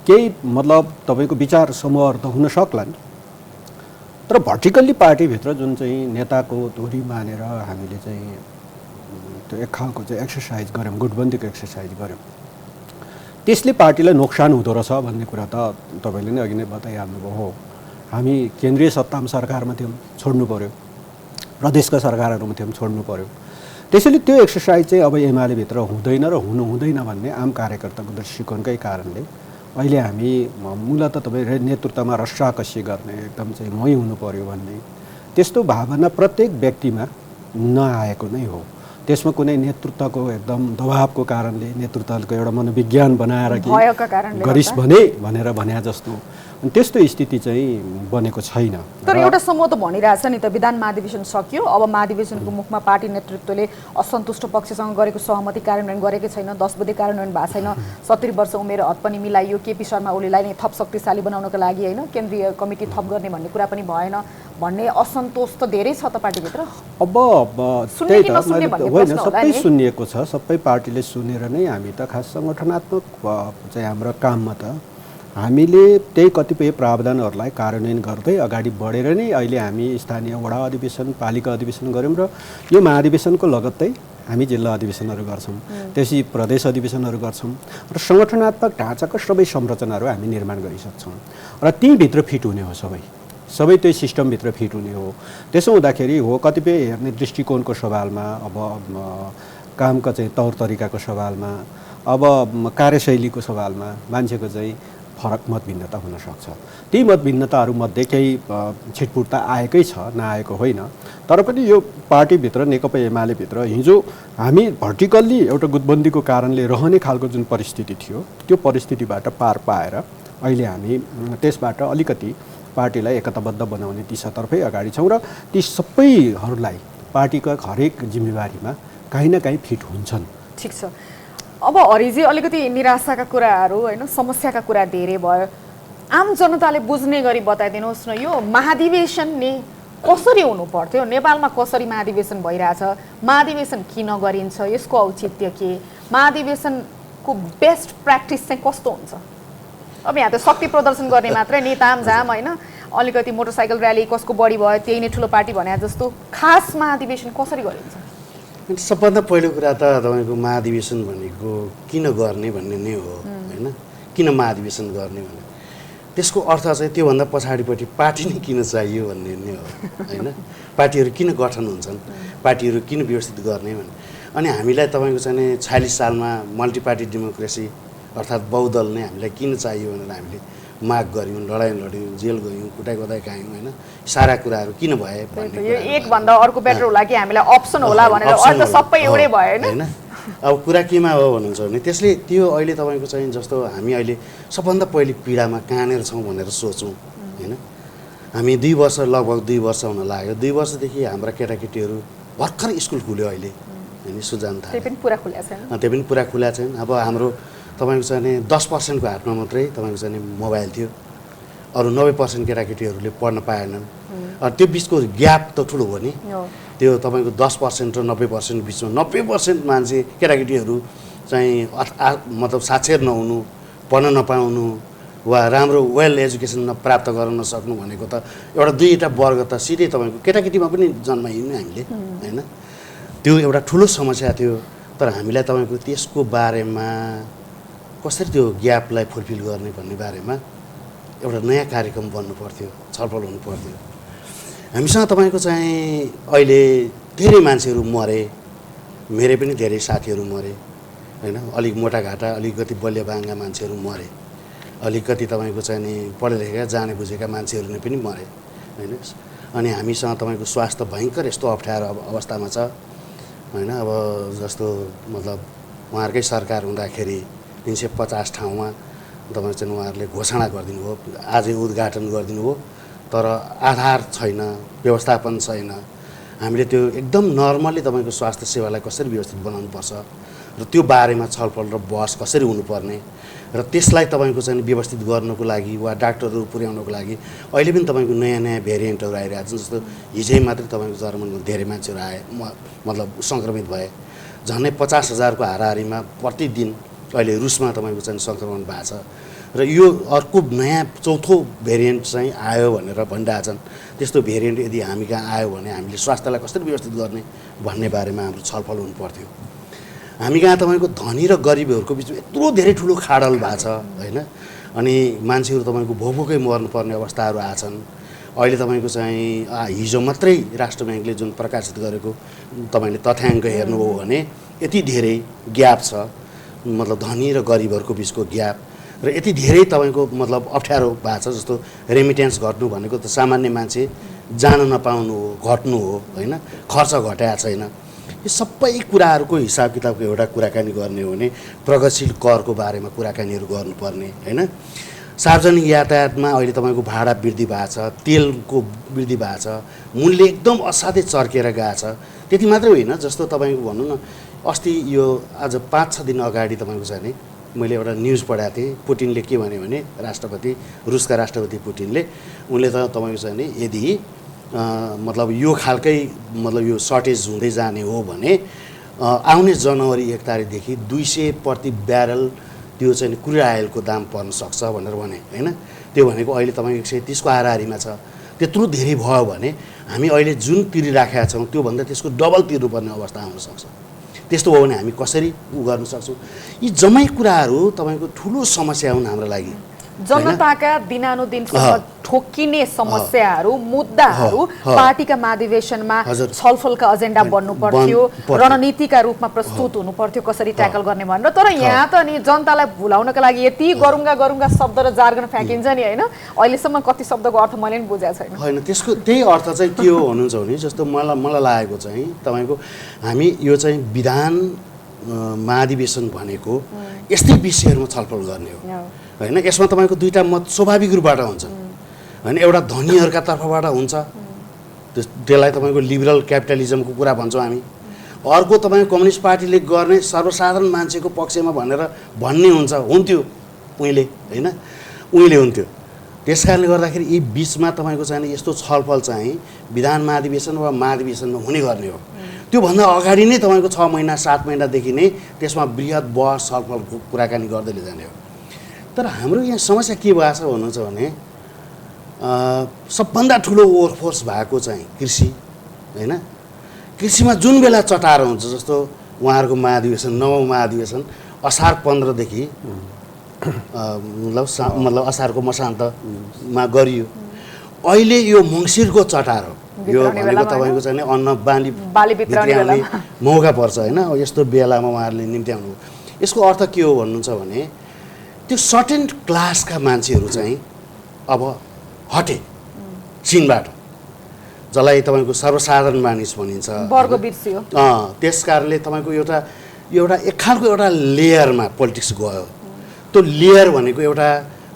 केही मतलब तपाईँको विचार समूहहरू त हुन सक्लान्, तर भर्टिकल्ली पार्टीभित्र जुन चाहिँ नेताको धुरी मानेर हामीले चाहिँ त्यो एक खालको चाहिँ एक्सर्साइज गऱ्यौँ, गुटबन्दीको एक्सर्साइज गऱ्यौँ, त्यसले पार्टीलाई नोक्सान हुँदो रहेछ भन्ने कुरा त तपाईँले नै अघि नै बताइहाल्नुभयो। हो हामी केन्द्रीय सत्तामा सरकारमा थियौँ, छोड्नु पऱ्यो, प्रदेशका सरकारहरूमा थियौँ, छोड्नु पऱ्यो। त्यसैले त्यो एक्सर्साइज चाहिँ अब एमालेभित्र हुँदैन र हुँदैन भन्ने आम कार्यकर्ताको दृष्टिकोणकै कारणले अहिले हामी मूलतः तपाईँ नेतृत्वमा रस्साकसी गर्ने एकदम चाहिँ मै हुनु पऱ्यो भन्ने त्यस्तो भावना प्रत्येक व्यक्तिमा नआएको नै हो। त्यसमा कुनै नेतृत्वको एकदम दबावको कारणले नेतृत्वको एउटा मनोविज्ञान बनाएर कि गरिस् भनेर भने जस्तो त्यस्तो स्थिति चाहिँ बनेको छैन। तर एउटा समूह त भनिरहेछ नि त विधान महाधिवेशन सकियो, अब महाधिवेशनको मुखमा पार्टी नेतृत्वले असन्तुष्ट पक्षसँग गरेको सहमति कार्यान्वयन गरेकै छैन, 10 बुँदे कार्यान्वयन भएको छैन, 70 वर्ष उमेर हद पनि मिलाइयो, केपी शर्मा ओलीलाई नै थप शक्तिशाली बनाउनको लागि होइन केन्द्रीय कमिटी थप गर्ने भन्ने कुरा पनि भएन भन्ने असन्तोष त धेरै छ त पार्टीभित्र। अब त्यही त होइन, सबै सुनिएको छ, सबै पार्टीले सुनेर नै हामी त खास सङ्गठनात्मक चाहिँ हाम्रो काममा त हामीले त्यही कतिपय प्रावधानहरूलाई कार्यान्वयन गर्दै अगाडि बढेर नै अहिले हामी स्थानीय वडा अधिवेशन पालिका अधिवेशन गऱ्यौँ र यो महाधिवेशनको लगत्तै हामी जिल्ला अधिवेशनहरू गर्छौँ, त्यसै प्रदेश अधिवेशनहरू गर्छौँ र सङ्गठनात्मक ढाँचाको सबै संरचनाहरू हामी निर्माण गरिसक्छौँ र तीभित्र फिट हुने हो, सबै त्यो सिस्टमभित्र फिट हुने हो। त्यसो हुँदाखेरि हो कतिपय हेर्ने दृष्टिकोणको सवालमा, अब कामका चाहिँ तौर तरिकाको सवालमा, अब कार्यशैलीको सवालमा मान्छेको चाहिँ फरक मत भिन्नता हुनसक्छ। ती मत भिन्नताहरूमध्ये केही छिटपुट त आएकै छ, नआएको होइन, तर पनि यो पार्टीभित्र नेकपा एमालेभित्र हिजो हामी भर्टिकल्ली एउटा गुटबन्दीको कारणले रहने खालको जुन परिस्थिति थियो त्यो परिस्थितिबाट पार पाएर अहिले हामी त्यसबाट अलिकति पार्टीलाई एकताबद्ध बनाउने दिशातर्फै अगाडि छौँ र ती सबैहरूलाई पार्टीका हरेक जिम्मेवारीमा कहीँ न कहीँ फिट हुन्छन्। ठिक छ। अब हरिजी अलिकति निराशाका कुराहरू होइन समस्याका कुरा धेरै भयो, आम जनताले बुझ्ने गरी बताइदिनुहोस् न, यो महाधिवेशन नि कसरी हुनु पर्थ्यो, नेपालमा कसरी महाधिवेशन भइरहेछ, महाधिवेशन किन गरिन्छ, यसको औचित्य के, महाधिवेशनको बेस्ट प्र्याक्टिस चाहिँ कस्तो हुन्छ? अब यहाँ त शक्ति प्रदर्शन गर्ने मात्रै नि तामझाम होइन, अलिकति मोटरसाइकल र्याली कसको बढी भयो त्यही नै ठुलो पार्टी भने जस्तो, खास महाधिवेशन कसरी गरिन्छ? सबभन्दा पहिलो कुरा त तपाईँको महाधिवेशन भनेको किन गर्ने भन्ने नै हो होइन, किन महाधिवेशन गर्ने भने त्यसको अर्थ चाहिँ त्योभन्दा पछाडिपट्टि पार्टी नै किन चाहियो भन्ने नै हो होइन, पार्टीहरू किन गठन हुन्छन्, पार्टीहरू किन व्यवस्थित गर्ने भने। अनि हामीलाई तपाईँको चाहिँ नि 46 सालमा मल्टी पार्टी डेमोक्रेसी अर्थात् बहुदल नै हामीलाई किन चाहियो भनेर हामीले माग गऱ्यौँ, लडाइँ लड्यौँ, जेल गयौँ, कुटाइ खायौँ होइन। सारा कुराहरू किन भए भन्ने यो एक भन्दा अर्को बेटर होला कि हामीलाई अप्सन होला भनेर अहिले त सबै एउटै भयो हैन। अब कुरा केमा हो भन्नुहुन्छ भने त्यसले त्यो अहिले तपाईँको चाहिँ जस्तो हामी अहिले सबभन्दा पहिले पीडामा कहाँनिर छौँ भनेर सोचौँ होइन। हामी 2 वर्ष लगभग 2 वर्ष हुन लाग्यो। 2 वर्षदेखि हाम्रा केटाकेटीहरू भर्खर स्कुल खुल्यो अहिले होइन, सुजान थाहा त्यो पनि पुरा खुला छैन। त्यो पनि पुरा खुला छैन। अब हाम्रो तपाईँको चाहिँ 10% को हातमा मात्रै तपाईँको चाहिँ मोबाइल थियो, अरू 90% केटाकेटीहरूले पढ्न पाएनन्। त्यो बिचको ग्याप त ठुलो हो नि। त्यो तपाईँको 10% र 90% बिचमा 90% मान्छे केटाकेटीहरू चाहिँ मतलब साक्षर नहुनु, पढ्न नपाउनु वा राम्रो वेल एजुकेसन प्राप्त गर्न नसक्नु भनेको त एउटा 2टा वर्ग त सिधै तपाईँको केटाकेटीमा पनि जन्मायौँ हामीले होइन। त्यो एउटा ठुलो समस्या थियो। तर हामीलाई तपाईँको त्यसको बारेमा कसरी त्यो ग्यापलाई फुलफिल गर्ने भन्ने बारेमा एउटा नयाँ कार्यक्रम बन्नु पर्थ्यो, छलफल हुनु पर्थ्यो। हामीसँग तपाईँको चाहिँ अहिले धेरै मान्छेहरू मरे, मेरै पनि धेरै साथीहरू मरे होइन। अलिक मोटाघाटा अलिकति बलियाबाङ्गा मान्छेहरू मरे, अलिकति तपाईँको चाहिँ नि पढे लेखेका जाने बुझेका मान्छेहरू नै पनि मरे होइन। अनि हामीसँग तपाईँको स्वास्थ्य भयङ्कर यस्तो अप्ठ्यारो अवस्थामा छ होइन। अब जस्तो मतलब उहाँहरूकै सरकार हुँदाखेरि 350 ठाउँमा तपाईँ चाहिँ उहाँहरूले घोषणा गरिदिनु हो, आजै उद्घाटन गरिदिनु हो, तर आधार छैन, व्यवस्थापन छैन। हामीले त्यो एकदम नर्मल्ली तपाईँको स्वास्थ्य सेवालाई कसरी व्यवस्थित बनाउनुपर्छ र त्यो बारेमा छलफल र बहस कसरी हुनुपर्ने र त्यसलाई तपाईँको चाहिँ व्यवस्थित गर्नको लागि वा डाक्टरहरू पुर्याउनको लागि अहिले पनि तपाईँको नयाँ नयाँ भेरिएन्टहरू आइरहेको छ। जस्तो हिजै मात्रै तपाईँको जर्मनमा धेरै मान्छेहरू आए, मतलब सङ्क्रमित भए। झन्डै 50,000 को हाराहारीमा प्रतिदिन अहिले रुसमा तपाईँको चाहिँ सङ्क्रमण भएको छ र यो अर्को नयाँ चौथो भेरिएन्ट चाहिँ आयो भनेर भनिरहेछन्। त्यस्तो भेरिएन्ट यदि हामी कहाँ आयो भने हामीले स्वास्थ्यलाई कसरी व्यवस्थित गर्ने भन्ने बारेमा हाम्रो छलफल हुनु पर्थ्यो। हामी कहाँ तपाईँको धनी र गरिबहरूको बिचमा यत्रो धेरै ठुलो खाडल भएको छ होइन। अनि मान्छेहरू तपाईँको भोकै मर्नुपर्ने अवस्थाहरू आछन्। अहिले तपाईँको चाहिँ हिजो मात्रै राष्ट्र ब्याङ्कले जुन प्रकाशित गरेको तपाईँले तथ्याङ्क हेर्नुभयो भने यति धेरै ग्याप छ, मतलब धनी र गरिबहरूको बिचको ग्याप र यति धेरै तपाईँको मतलब अप्ठ्यारो भएको छ। जस्तो रेमिटेन्स घट्नु भनेको त सामान्य मान्छे जान नपाउनु हो, घट्नु हो होइन, खर्च घटाएको छैन। यो सबै कुराहरूको हिसाब किताबको एउटा कुराकानी गर्ने हो भने प्रगतिशील करको बारेमा कुराकानीहरू गर्नुपर्ने होइन। सार्वजनिक यातायातमा अहिले तपाईँको भाडा वृद्धि भएको छ, तेलको वृद्धि भएको छ, मूल्य एकदम असाध्यै चर्केर गएको छ। त्यति मात्रै होइन, जस्तो तपाईँको भनौँ न अस्ति यो आज 5-6 दिन अगाडि तपाईँको चाहिँ नि मैले एउटा न्युज पढाएको थिएँ। पुटिनले के भन्यो भने रुसका राष्ट्रपति पुटिनले उनले त तपाईँको चाहिँ नि यदि मतलब यो खालकै मतलब यो सर्टेज हुँदै जाने हो भने आउने जनवरी 1 तारिकदेखि 200 प्रति ब्यारल त्यो चाहिँ क्रुड आयलको दाम पर्न सक्छ भनेर भने होइन। त्यो भनेको अहिले तपाईँको 130 को हाराहारीमा छ। त्यत्रो धेरै भयो भने हामी अहिले जुन तिरिराखेका छौँ त्योभन्दा त्यसको डबल तिर्नुपर्ने अवस्था आउन सक्छ। त्यस्तो भयो भने हामी कसरी गर्न सक्छौँ? यी जम्मै कुराहरू तपाईँको ठुलो समस्या हुन् हाम्रो लागि। जनताका दिनानुदिनसम्म ठोकिने समस्याहरू, मुद्दाहरू पार्टीका महाधिवेशनमा छलफलका एजेन्डा बन्नु पर्थ्यो, रणनीतिका रूपमा प्रस्तुत हुनु पर्थ्यो कसरी ट्याकल गर्ने भनेर। तर यहाँ त अनि जनतालाई भुलाउनका लागि यति गरुङ्गा शब्द र जार्गन फ्याँकिन्छ नि होइन। अहिलेसम्म कति शब्दको अर्थ मैले पनि बुझेको छैन। होइन, त्यसको त्यही अर्थ चाहिँ के हो भन्नुहुन्छ भने जस्तो मलाई लागेको चाहिँ तपाईँको हामी यो चाहिँ विधान महाधिवेशन भनेको यस्तै विषयहरूमा छलफल गर्ने हो होइन। यसमा तपाईँको 2टा मत स्वाभाविक रूपबाट हुन्छन् होइन। एउटा धनीहरूका तर्फबाट हुन्छ, त्यसलाई तपाईँको लिबरल क्यापिटलिजमको कुरा भन्छौँ हामी। अर्को तपाईँको कम्युनिस्ट पार्टीले गर्ने सर्वसाधारण मान्छेको पक्षमा भन्ने हुन्थ्यो उहिले होइन, उहिले हुन्थ्यो। त्यस कारणले गर्दाखेरि यी बिचमा तपाईँको चाहिँ यस्तो छलफल चाहिँ विधान महाधिवेशन वा महाधिवेशनमा हुने गर्ने हो। त्योभन्दा अगाडि नै तपाईँको 6 महिना 7 महिनादेखि नै त्यसमा बृहत बहस छलफलको कुराकानी गर्दै जाने हो। तर हाम्रो यहाँ समस्या के भएको छ भन्नुहुन्छ भने सबभन्दा ठुलो वर्कफोर्स भएको चाहिँ कृषि होइन। कृषिमा जुन बेला चटारो हुन्छ, जस्तो उहाँहरूको महाधिवेशन 9औं महाधिवेशन असार 15 देखि मतलब असारको मसान्तमा गरियो। अहिले यो मङ्सिरको चटारो यो भनेको तपाईँको चाहिँ अन्न बाली भित्राउने मौका पर्छ होइन। यस्तो बेलामा उहाँहरूले निम्ति आउनु। यसको अर्थ के हो भन्नुहुन्छ भने त्यो सर्टेन क्लासका मान्छेहरू चाहिँ अब हटे सिनबाट, जसलाई तपाईँको सर्वसाधारण मानिस भनिन्छ, वर्ग बिर्सियो। त्यस कारणले तपाईँको एउटा एक खालको एउटा लेयरमा पोलिटिक्स गयो। त्यो लेयर भनेको एउटा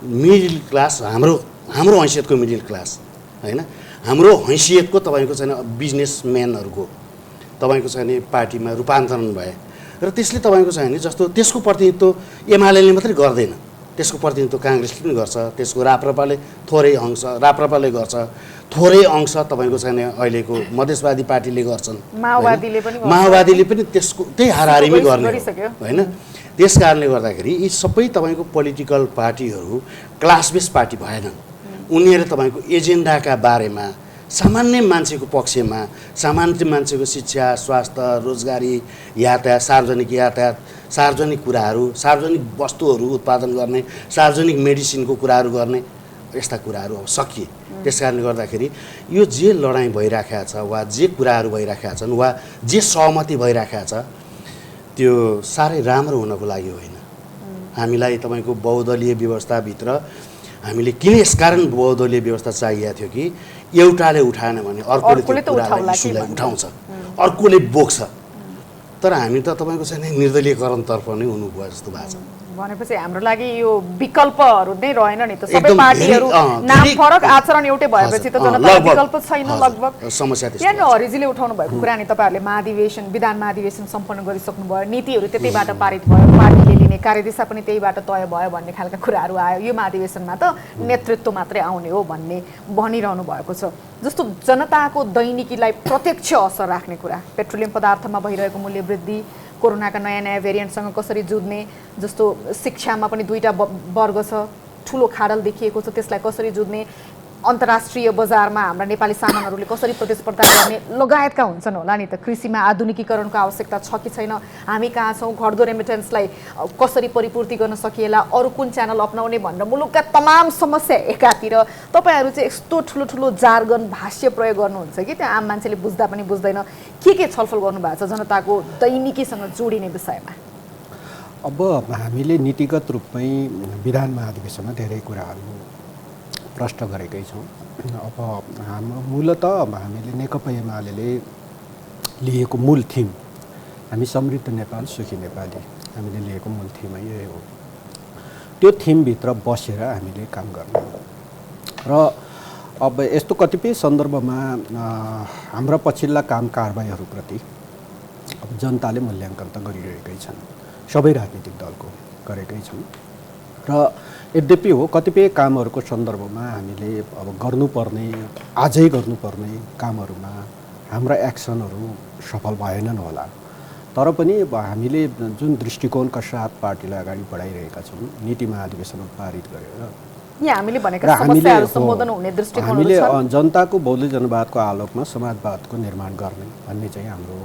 मिडल क्लास, हाम्रो हैसियतको मिडल क्लास होइन, हाम्रो हैसियतको तपाईँको चाहिँ बिजनेसम्यानहरूको तपाईँको चाहिँ पार्टीमा रूपान्तरण भए र त्यसले तपाईँको चाहिँ जस्तो त्यसको प्रतिनिधित्व एमाले मात्रै गर्दैन, त्यसको प्रतिनिधित्व काङ्ग्रेसले पनि गर्छ, त्यसको राप्रपाले थोरै अंश राप्रपाले गर्छ, थोरै अंश तपाईँको चाहिँ अहिलेको मधेसवादी पार्टीले गर्छन्, माओवादीले पनि त्यसको त्यही हाराहारीमै गर्ने होइन। त्यस कारणले गर्दाखेरि यी सबै तपाईँको पोलिटिकल पार्टीहरू क्लास बेस पार्टी भएनन्। उनीहरू तपाईँको एजेन्डाका बारेमा सामान्य मान्छेको पक्षमा, सामान्य मान्छेको शिक्षा, स्वास्थ्य, रोजगारी, यातायात, सार्वजनिक कुराहरू, सार्वजनिक वस्तुहरू उत्पादन गर्ने, सार्वजनिक मेडिसिनको कुराहरू गर्ने, यस्ता कुराहरू अब सकिए। त्यस कारणले गर्दाखेरि यो जे लडाइँ भइराखेको छ वा जे कुराहरू भइराखेका छन् वा जे सहमति भइराखेको छ त्यो साह्रै राम्रो हुनको लागि होइन। हामीलाई तपाईँको बहुदलीय व्यवस्थाभित्र हामीले किन यसकारण बहुदलीय व्यवस्था चाहिएको थियो कि एउटाले उठाएन भने अर्कोले त्यो कुरालाई इस्युलाई उठाउँछ, अर्कोले बोक्छ। तर हामी त तपाईँको चाहिँ निर्दलीयकरणतर्फ नै हुनुभयो जस्तो भएको छ। भनेपछि हाम्रो लागि यो विकल्पहरू नै रहेन नि त। सबै पार्टीहरू नाम फरक, आचरण एउटै भएपछि त जनतालाई विकल्प छैन लगभग। समस्या त्यस्तो। यहाँ हरिजीले उठाउनु भएको कुरा नि, तपाईँहरूले महाधिवेशन, विधान महाधिवेशन सम्पन्न गरिसक्नु भयो, नीतिहरू त्यतैबाट पारित भयो, पार्टीले लिने कार्यदिशा पनि त्यहीबाट तय भयो भन्ने खालका कुराहरू आयो। यो महाधिवेशनमा त नेतृत्व मात्रै आउने हो भन्ने भनिरहनु भएको छ। जस्तो जनताको दैनिकीलाई प्रत्यक्ष असर राख्ने कुरा, पेट्रोलियम पदार्थमा भइरहेको मूल्य वृद्धि, कोरोनाका नयाँ भेरिएन्टसँग कसरी जुझ्ने, जस्तो शिक्षामा पनि दुईटा वर्ग छ, ठुलो खाडल देखिएको छ, त्यसलाई कसरी जुझ्ने, अन्तर्राष्ट्रिय बजारमा हाम्रा नेपाली सामानहरूले कसरी प्रतिस्पर्धा गर्ने लगायतका हुन्छन् होला नि त। कृषिमा आधुनिकीकरणको आवश्यकता छ कि छैन, हामी कहाँ छौँ, घट्दो रेमिटेन्सलाई कसरी परिपूर्ति गर्न सकिएला, अरू कुन च्यानल अप्नाउने भनेर मुलुकका तमाम समस्या एकातिर तपाईँहरू चाहिँ यस्तो ठुलो ठुलो जार्गन भाष्य प्रयोग गर्नुहुन्छ कि त्यहाँ आम मान्छेले बुझ्दा पनि बुझ्दैन। के छलफल गर्नुभएको छ जनताको दैनिकीसँग जोडिने विषयमा? अब हामीले नीतिगत रूपमै विधान महाधिवेशनमा धेरै कुराहरू प्रश्न गरेकै छौँ। अब हाम्रो मूलतः हामीले नेकपा एमाले लिएको मूल थिम, हामी समृद्ध नेपाल सुखी नेपाली, हामीले लिएको मूल थिमै यही हो। त्यो थिमभित्र बसेर हामीले काम गर्ने र अब यस्तो कतिपय सन्दर्भमा हाम्रा पछिल्ला काम कारबाहीहरूप्रति अब जनताले मूल्याङ्कन त गरिरहेकै छन्, सबै राजनीतिक दलको गरेकै छन्। र यद्यपि हो कतिपय कामहरूको सन्दर्भमा हामीले अब गर्नुपर्ने, आजै गर्नुपर्ने कामहरूमा हाम्रा एक्सनहरू सफल भएनन् होला। तर पनि हामीले जुन दृष्टिकोणका साथ पार्टीलाई अगाडि बढाइरहेका छौँ, नीति महाधिवेशनमा पारित गरेर हामीले जनताको बौद्धिक जनवादको आलोकमा समाजवादको निर्माण गर्ने भन्ने चाहिँ हाम्रो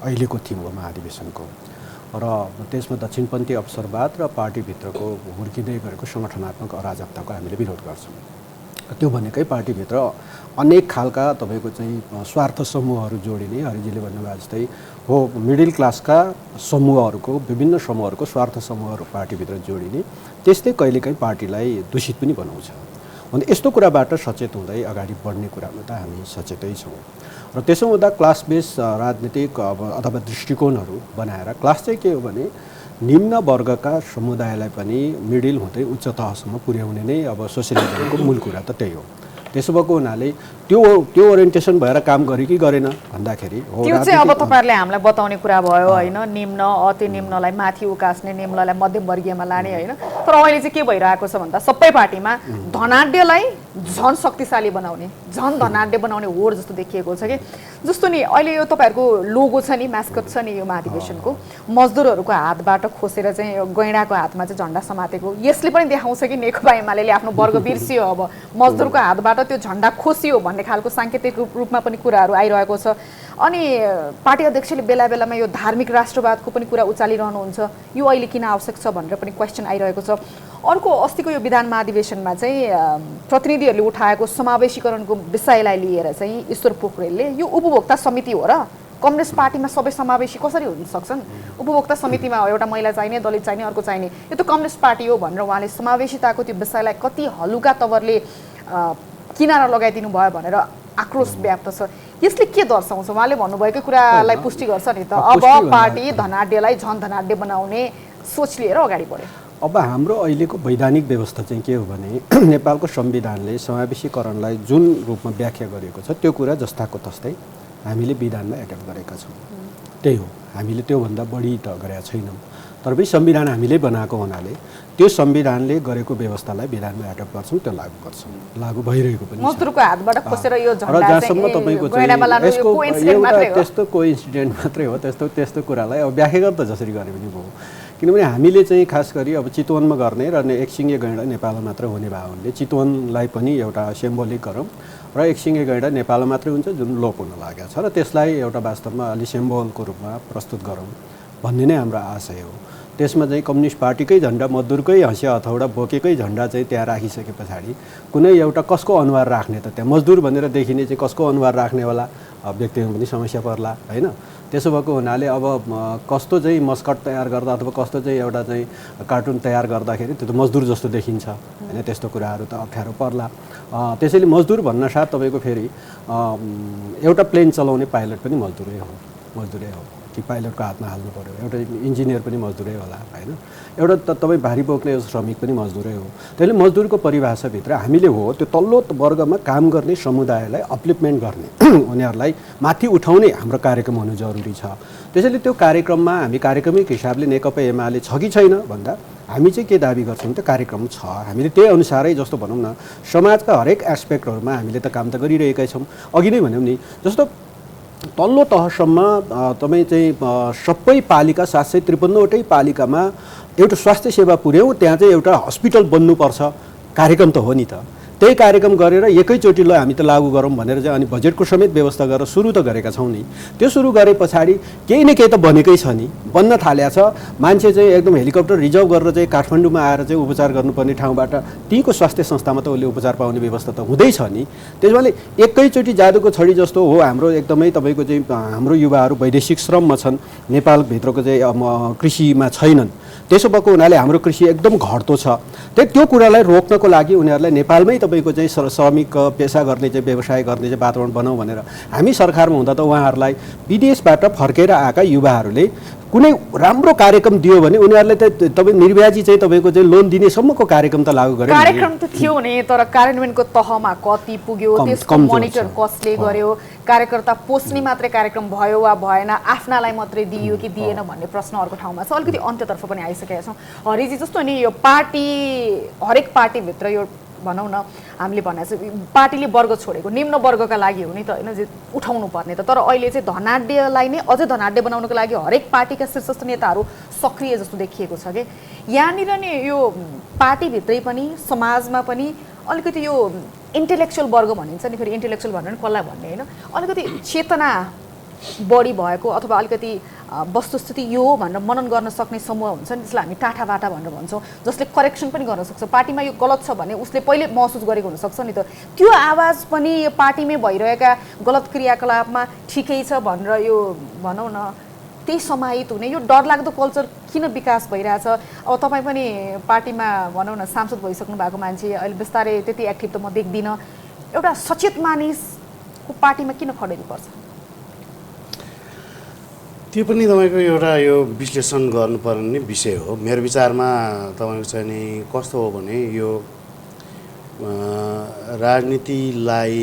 अहिलेको थिम हो महाधिवेशनको। र त्यसमा दक्षिणपन्थी अवसरवाद र पार्टीभित्रको हुर्किँदै गरेको सङ्गठनात्मक अराजकताको हामीले विरोध गर्छौँ। त्यो भनेकै पार्टीभित्र अनेक खालका तपाईँको चाहिँ स्वार्थ समूहहरू जोडिने, हरिजीले भन्नुभयो जस्तै हो, मिडल क्लासका समूहहरूको, विभिन्न समूहहरूको स्वार्थ समूहहरू पार्टीभित्र जोडिने, त्यसले कहिलेकाहीँ पार्टीलाई दूषित पनि बनाउँछ। अनि यस्तो कुराबाट सचेत हुँदै अगाडि बढ्ने कुरामा त हामी सचेतै छौँ। र त्यसो हुँदा क्लास बेस राजनीतिक अथवा दृष्टिकोणहरू बनाएर, क्लास चाहिँ के हो भने निम्न वर्गका समुदायलाई पनि मिडिल हुँदै उच्च तहसम्म पुर्याउने नै अब सोसियलिजमको मूल कुरा त त्यही हो। त्यसो भएको हुनाले त्यो ओरिएन्टेसन भएर काम गरे कि गरेन भन्दाखेरि हो, त्यो चाहिँ अब तपाईँहरूले हामीलाई बताउने कुरा भयो होइन। निम्न अति निम्नलाई माथि उकास्ने, निम्नलाई मध्यम वर्गीयमा लाने होइन। तर अहिले चाहिँ के भइरहेको छ भन्दा सबै पार्टीमा धनाढ्यलाई झन शक्तिशाली बनाउने, झन धनाढ्य बनाउने होड जस्तो देखिएको छ कि। जस्तो नि अहिले यो तपाईँहरूको लोगो छ नि, म्यास्कट छ नि यो महाधिवेशनको, मजदुरहरूको हातबाट खोसेर चाहिँ गैँडाको हातमा चाहिँ झन्डा समातेको, यसले पनि देखाउँछ कि नेकपा एमाले आफ्नो वर्ग बिर्सियो। अब मजदुरको हातबाट त्यो झन्डा खोसियो भन्ने खालको साङ्केतिक रूपमा पनि कुराहरू आइरहेको छ। अनि पार्टी अध्यक्षले बेला बेलामा यो धार्मिक राष्ट्रवादको पनि कुरा उचालिरहनुहुन्छ, यो अहिले किन आवश्यक छ भनेर पनि क्वेसन आइरहेको छ। अर्को अस्तिको यो विधान महाधिवेशनमा चाहिँ प्रतिनिधिहरूले उठाएको समावेशीकरणको विषयलाई लिएर चाहिँ ईश्वर पोखरेलले यो उपभोक्ता समिति हो र कम्युनिस्ट पार्टीमा सबै समावेशी कसरी हुन सक्छन्, उपभोक्ता समितिमा एउटा महिला चाहिने, दलित चाहिने, अर्को चाहिने, यो त कम्युनिस्ट पार्टी हो भनेर उहाँले समावेशिताको त्यो विषयलाई कति हलुका तवरले किनारा लगाइदिनु भयो भनेर आक्रोश व्याप्त छ। यसले के दर्शाउँछ? उहाँले भन्नुभएकै कुरालाई पुष्टि गर्छ नि त, अब पार्टी धनाढ्यलाई झन् धनाढ्य बनाउने सोच लिएर अगाडि बढ्यो। अब हाम्रो अहिलेको वैधानिक व्यवस्था चाहिँ के हो भने नेपालको संविधानले समावेशीकरणलाई जुन रूपमा व्याख्या गरेको छ त्यो कुरा जस्ताको तस्तै हामीले विधानमा एडप्ट गरेका छौँ। त्यही हो, हामीले त्योभन्दा बढी त गरेका छैनौँ। तर पनि संविधान हामीले बनाएको हुनाले त्यो संविधानले गरेको व्यवस्थालाई विधानमा एडप्ट गर्छौँ, त्यो लागू गर्छौँ, लागू भइरहेको पनि छ। मजदुरको हातबाट खोसेर यो झन्डा र जहाँसम्म तपाईँको चाहिँ यसको एउटा त्यस्तो कोइन्सिडेन्ट मात्रै हो, त्यस्तो कुरालाई अब व्याख्या गर्दा जसरी गरे पनि भयो। किनभने हामीले चाहिँ खास गरी अब चितवनमा गर्ने र एकसिङे गैँडा नेपालमा मात्र हुने भए हुनाले चितवनलाई पनि एउटा सिम्बोलिक गरौँ र एकसिङे गैँडा नेपालमा मात्रै हुन्छ जुन लोप हुन लागेको छ र त्यसलाई एउटा वास्तवमा अलि सिम्बोलको रूपमा प्रस्तुत गरौँ भन्ने नै हाम्रो आशय हो। त्यसमा चाहिँ कम्युनिस्ट पार्टीकै झन्डा, मजदुरकै हँसिया हथौडा बोकेकै झन्डा चाहिँ त्यहाँ राखिसके पछाडि कुनै एउटा कसको अनुहार राख्ने त, त्यहाँ मजदुर भनेर देखिने चाहिँ कसको अनुहार राख्नेवाला व्यक्तिमा पनि समस्या पर्ला होइन। त्यसो भएको हुनाले अब कस्तो चाहिँ मस्कट तयार गर्दा अथवा कस्तो चाहिँ एउटा चाहिँ कार्टुन तयार गर्दाखेरि त्यो त मजदुर जस्तो देखिन्छ होइन, त्यस्तो कुराहरू त अप्ठ्यारो पर्ला। त्यसैले मजदुर भन्नासाथ तपाईँको फेरि एउटा प्लेन चलाउने पाइलट पनि मजदुरै हो कि पाइलटको हातमा हाल्नु पऱ्यो, एउटा इन्जिनियर पनि मजदुरै होला होइन, एउटा तपाईँ भारी बोक्ने श्रमिक पनि मजदुरै हो। त्यसले मजदुरको परिभाषाभित्र हामीले हो त्यो तल्लो वर्गमा काम गर्ने समुदायलाई अपलिफ्टमेन्ट गर्ने उनीहरूलाई माथि उठाउने हाम्रो कार्यक्रम हुनु जरुरी छ। त्यसैले त्यो कार्यक्रममा हामी कार्यक्रमिक हिसाबले नेकपा एमाले छ कि छैन भन्दा हामी चाहिँ के दाबी गर्छौँ त्यो कार्यक्रम छ। हामीले त्यही अनुसारै जस्तो भनौँ न समाजका हरेक एस्पेक्टहरूमा हामीले त काम त गरिरहेकै छौँ। अघि नै भन्यौँ नि जस्तो तल्लो तहसम्म तपाईँ चाहिँ सबै पालिका 753वटै पालिकामा एउटा स्वास्थ्य सेवा पुर्याउँ, त्यहाँ चाहिँ एउटा हस्पिटल बन्नुपर्छ, कार्यक्रम त हो नि त। त्यही कार्यक्रम गरेर एकैचोटि ल हामी त लागू गरौँ भनेर चाहिँ अनि बजेटको समेत व्यवस्था गरेर सुरु त गरेका छौँ नि। त्यो सुरु गरे पछाडि केही न केही त बनेकै छ नि, बन्न थालेको छ। मान्छे चाहिँ एकदम हेलिकप्टर रिजर्भ गरेर चाहिँ काठमाडौँमा आएर चाहिँ उपचार गर्नुपर्ने ठाउँबाट त्यहीँको स्वास्थ्य संस्थामा त उसले उपचार पाउने व्यवस्था त हुँदैछ नि। त्यसैले एकैचोटि जादुको छडी जस्तो हो हाम्रो एकदमै तपाईँको चाहिँ हाम्रो युवाहरू वैदेशिक श्रममा छन्, नेपालभित्रको चाहिँ कृषिमा छैनन्। त्यसो भएको हुनाले हाम्रो कृषि एकदम घट्दो छ। त्यो कुरालाई रोक्नको लागि उनीहरूलाई नेपालमै तपाईँको चाहिँ श्रमिक पेसा गर्ने चाहिँ व्यवसाय गर्ने चाहिँ वातावरण बनाऊ भनेर हामी सरकारमा हुँदा त उहाँहरूलाई विदेशबाट फर्केर आएका युवाहरूले कुनै राम्रो कार्यक्रम दियो भने उनीहरूलाई त तपाईँ निर्व्याजी चाहिँ तपाईँको चाहिँ लोन दिनेसम्मको कार्यक्रम त लागू गरे। कार्यक्रम त थियो नि, तर कार्यान्वयनको तहमा कति पुग्यो, त्यसको मोनिटर कसले गर्यो, कार्यकर्ता पोस्ने मात्रै कार्यक्रम भयो वा भएन, आफ्नालाई मात्रै दियो कि दिएन भन्ने प्रश्न अर्को ठाउँमा छ। अलिकति अन्त्यतर्फ पनि आइसकेका छौँ। हरिजी जस्तो नि यो पार्टी हरेक पार्टीभित्र यो भनौँ न हामीले भनेको छ पार्टीले वर्ग छोडेको निम्न वर्गका लागि हो नि त होइन, उठाउनु पर्ने त। तर अहिले चाहिँ धनाढ्यलाई नै अझै धनाढ्य बनाउनको लागि हरेक पार्टीका शीर्षस्थ नेताहरू सक्रिय जस्तो देखिएको छ कि यहाँनिर नि यो पार्टीभित्रै पनि समाजमा पनि अलिकति यो इन्टेलेक्चुअल वर्ग भनिन्छ नि, फेरि इन्टेलेक्चुअल भनेर कसलाई भन्ने होइन, अलिकति चेतना बढी भएको अथवा अलिकति वस्तुस्थिति यो हो भनेर मनन गर्न सक्ने समूह हुन्छ नि, त्यसलाई हामी टाठाबाटा भनेर भन्छौँ, जसले करेक्सन पनि गर्न सक्छ। पार्टीमा यो गलत छ भने उसले पहिले महसुस गरेको हुनसक्छ नि त, त्यो आवाज पनि यो पार्टीमै भइरहेका गलत क्रियाकलापमा ठिकै छ भनेर यो भनौँ न त्यही समाहित हुने यो डरलाग्दो कल्चर किन विकास भइरहेछ? अब तपाईँ पनि पार्टीमा भनौँ न सांसद भइसक्नु भएको मान्छे, अहिले बिस्तारै त्यति एक्टिभ त म देख्दिनँ, एउटा सचेत मानिसको पार्टीमा किन खडेरी पर्छ? त्यो पनि तपाईँको एउटा यो विश्लेषण गर्नुपर्ने विषय हो। मेरो विचारमा तपाईँको चाहिँ नि कस्तो हो भने यो राजनीतिलाई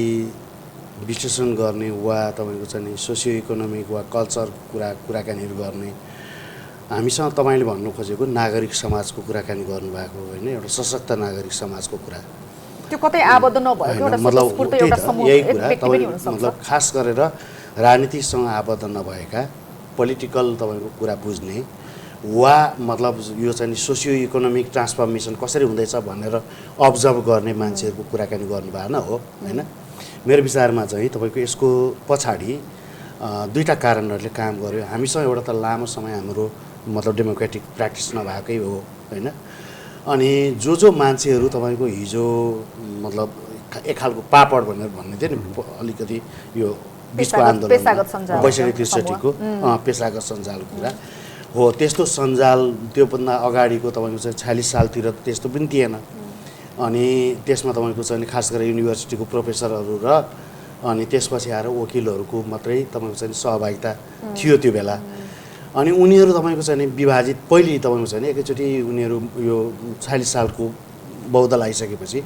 विश्लेषण गर्ने वा तपाईँको चाहिँ नि सोसियो इकोनोमिक वा कल्चर कुराकानीहरू गर्ने, हामीसँग तपाईँले भन्नु खोजेको नागरिक समाजको कुराकानी गर्नुभएको होइन, एउटा सशक्त नागरिक समाजको कुरा, त्यो कतै आबद्ध नभएको एउटा स्वतस्फूर्त एउटा समूह यही कुरा तपाईँ मतलब खास गरेर राजनीतिसँग आबद्ध नभएका पोलिटिकल तपाईँको कुरा बुझ्ने वा मतलब यो चाहिँ नि सोसियो इकोनोमिक ट्रान्सफर्मेसन कसरी हुँदैछ भनेर अब्जर्भ गर्ने मान्छेहरूको कुराकानी गर्नु भएन हो होइन। मेरो विचारमा चाहिँ तपाईँको यसको पछाडि दुईवटा कारणहरूले काम गर्यो। हामीसँग एउटा त लामो समय हाम्रो मतलब डेमोक्रेटिक प्र्याक्टिस नभएकै हो होइन, अनि जो मान्छेहरू तपाईँको हिजो मतलब एक खालको पापड भनेर भन्ने थियो नि अलिकति यो बिचको आन्दोलन पेशागत सञ्जाल 62-63 को पेशागत सञ्जालको कुरा हो। त्यस्तो सञ्जाल त्योभन्दा अगाडिको तपाईँको चाहिँ 46 सालतिर त्यस्तो पनि थिएन। अनि त्यसमा तपाईँको चाहिँ खास गरेर युनिभर्सिटीको प्रोफेसरहरू र अनि त्यसपछि आएर वकिलहरूको मात्रै तपाईँको चाहिँ सहभागिता थियो त्यो बेला। अनि उनीहरू तपाईँको चाहिँ विभाजित पहिले तपाईँको चाहिँ एकैचोटि उनीहरू यो 46 सालको बहुदल आइसकेपछि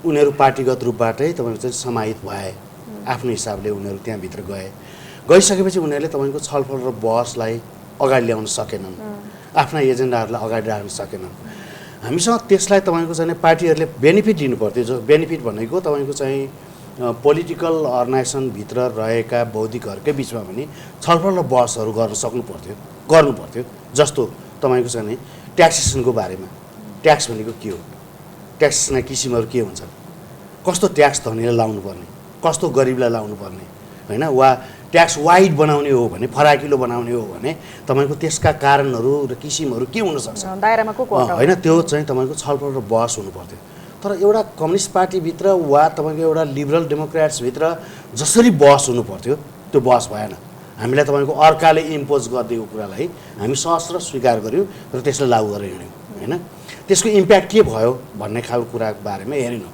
उनीहरू पार्टीगत रूपबाटै तपाईँको चाहिँ समाहित भए। आफ्नो हिसाबले उनीहरू त्यहाँभित्र गइसकेपछि उनीहरूले तपाईँको छलफल र बहसलाई अगाडि ल्याउन सकेनन्, आफ्ना एजेन्डाहरूलाई अगाडि राख्न सकेनन्। हामीसँग त्यसलाई तपाईँको चाहिँ पार्टीहरूले बेनिफिट दिनु पर्थ्यो। जो बेनिफिट भनेको तपाईँको चाहिँ पोलिटिकल अर्गनाइजेसनभित्र रहेका बौद्धिकहरूकै बिचमा पनि छलफल र बहसहरू गर्नु पर्थ्यो। जस्तो तपाईँको चाहिँ ट्याक्सेसनको बारेमा, ट्याक्स भनेको के हो, ट्याक्सेसका किसिमहरू के हुन्छन्, कस्तो ट्याक्स धनीलाई लाउनुपर्ने, कस्तो गरिबलाई लाउनुपर्ने होइन, वा ट्याक्स वाइड बनाउने हो भने फराकिलो बनाउने हो भने तपाईँको त्यसका कारणहरू र किसिमहरू के हुनसक्छ दायरामा को होइन, त्यो चाहिँ तपाईँको छलफल र बहस हुनु पर्थ्यो। तर एउटा कम्युनिस्ट पार्टीभित्र वा तपाईँको एउटा लिबरल डेमोक्रेट्सभित्र जसरी बहस हुनु पर्थ्यो त्यो बहस भएन। हामीलाई तपाईँको अर्काले इम्पोज गरिदिएको कुरालाई हामी सहस्र स्वीकार गऱ्यौँ र त्यसलाई लागू गरेर हिँड्यौँ होइन। त्यसको इम्प्याक्ट के भयो भन्ने खालको कुराको बारेमा हेरेनौँ।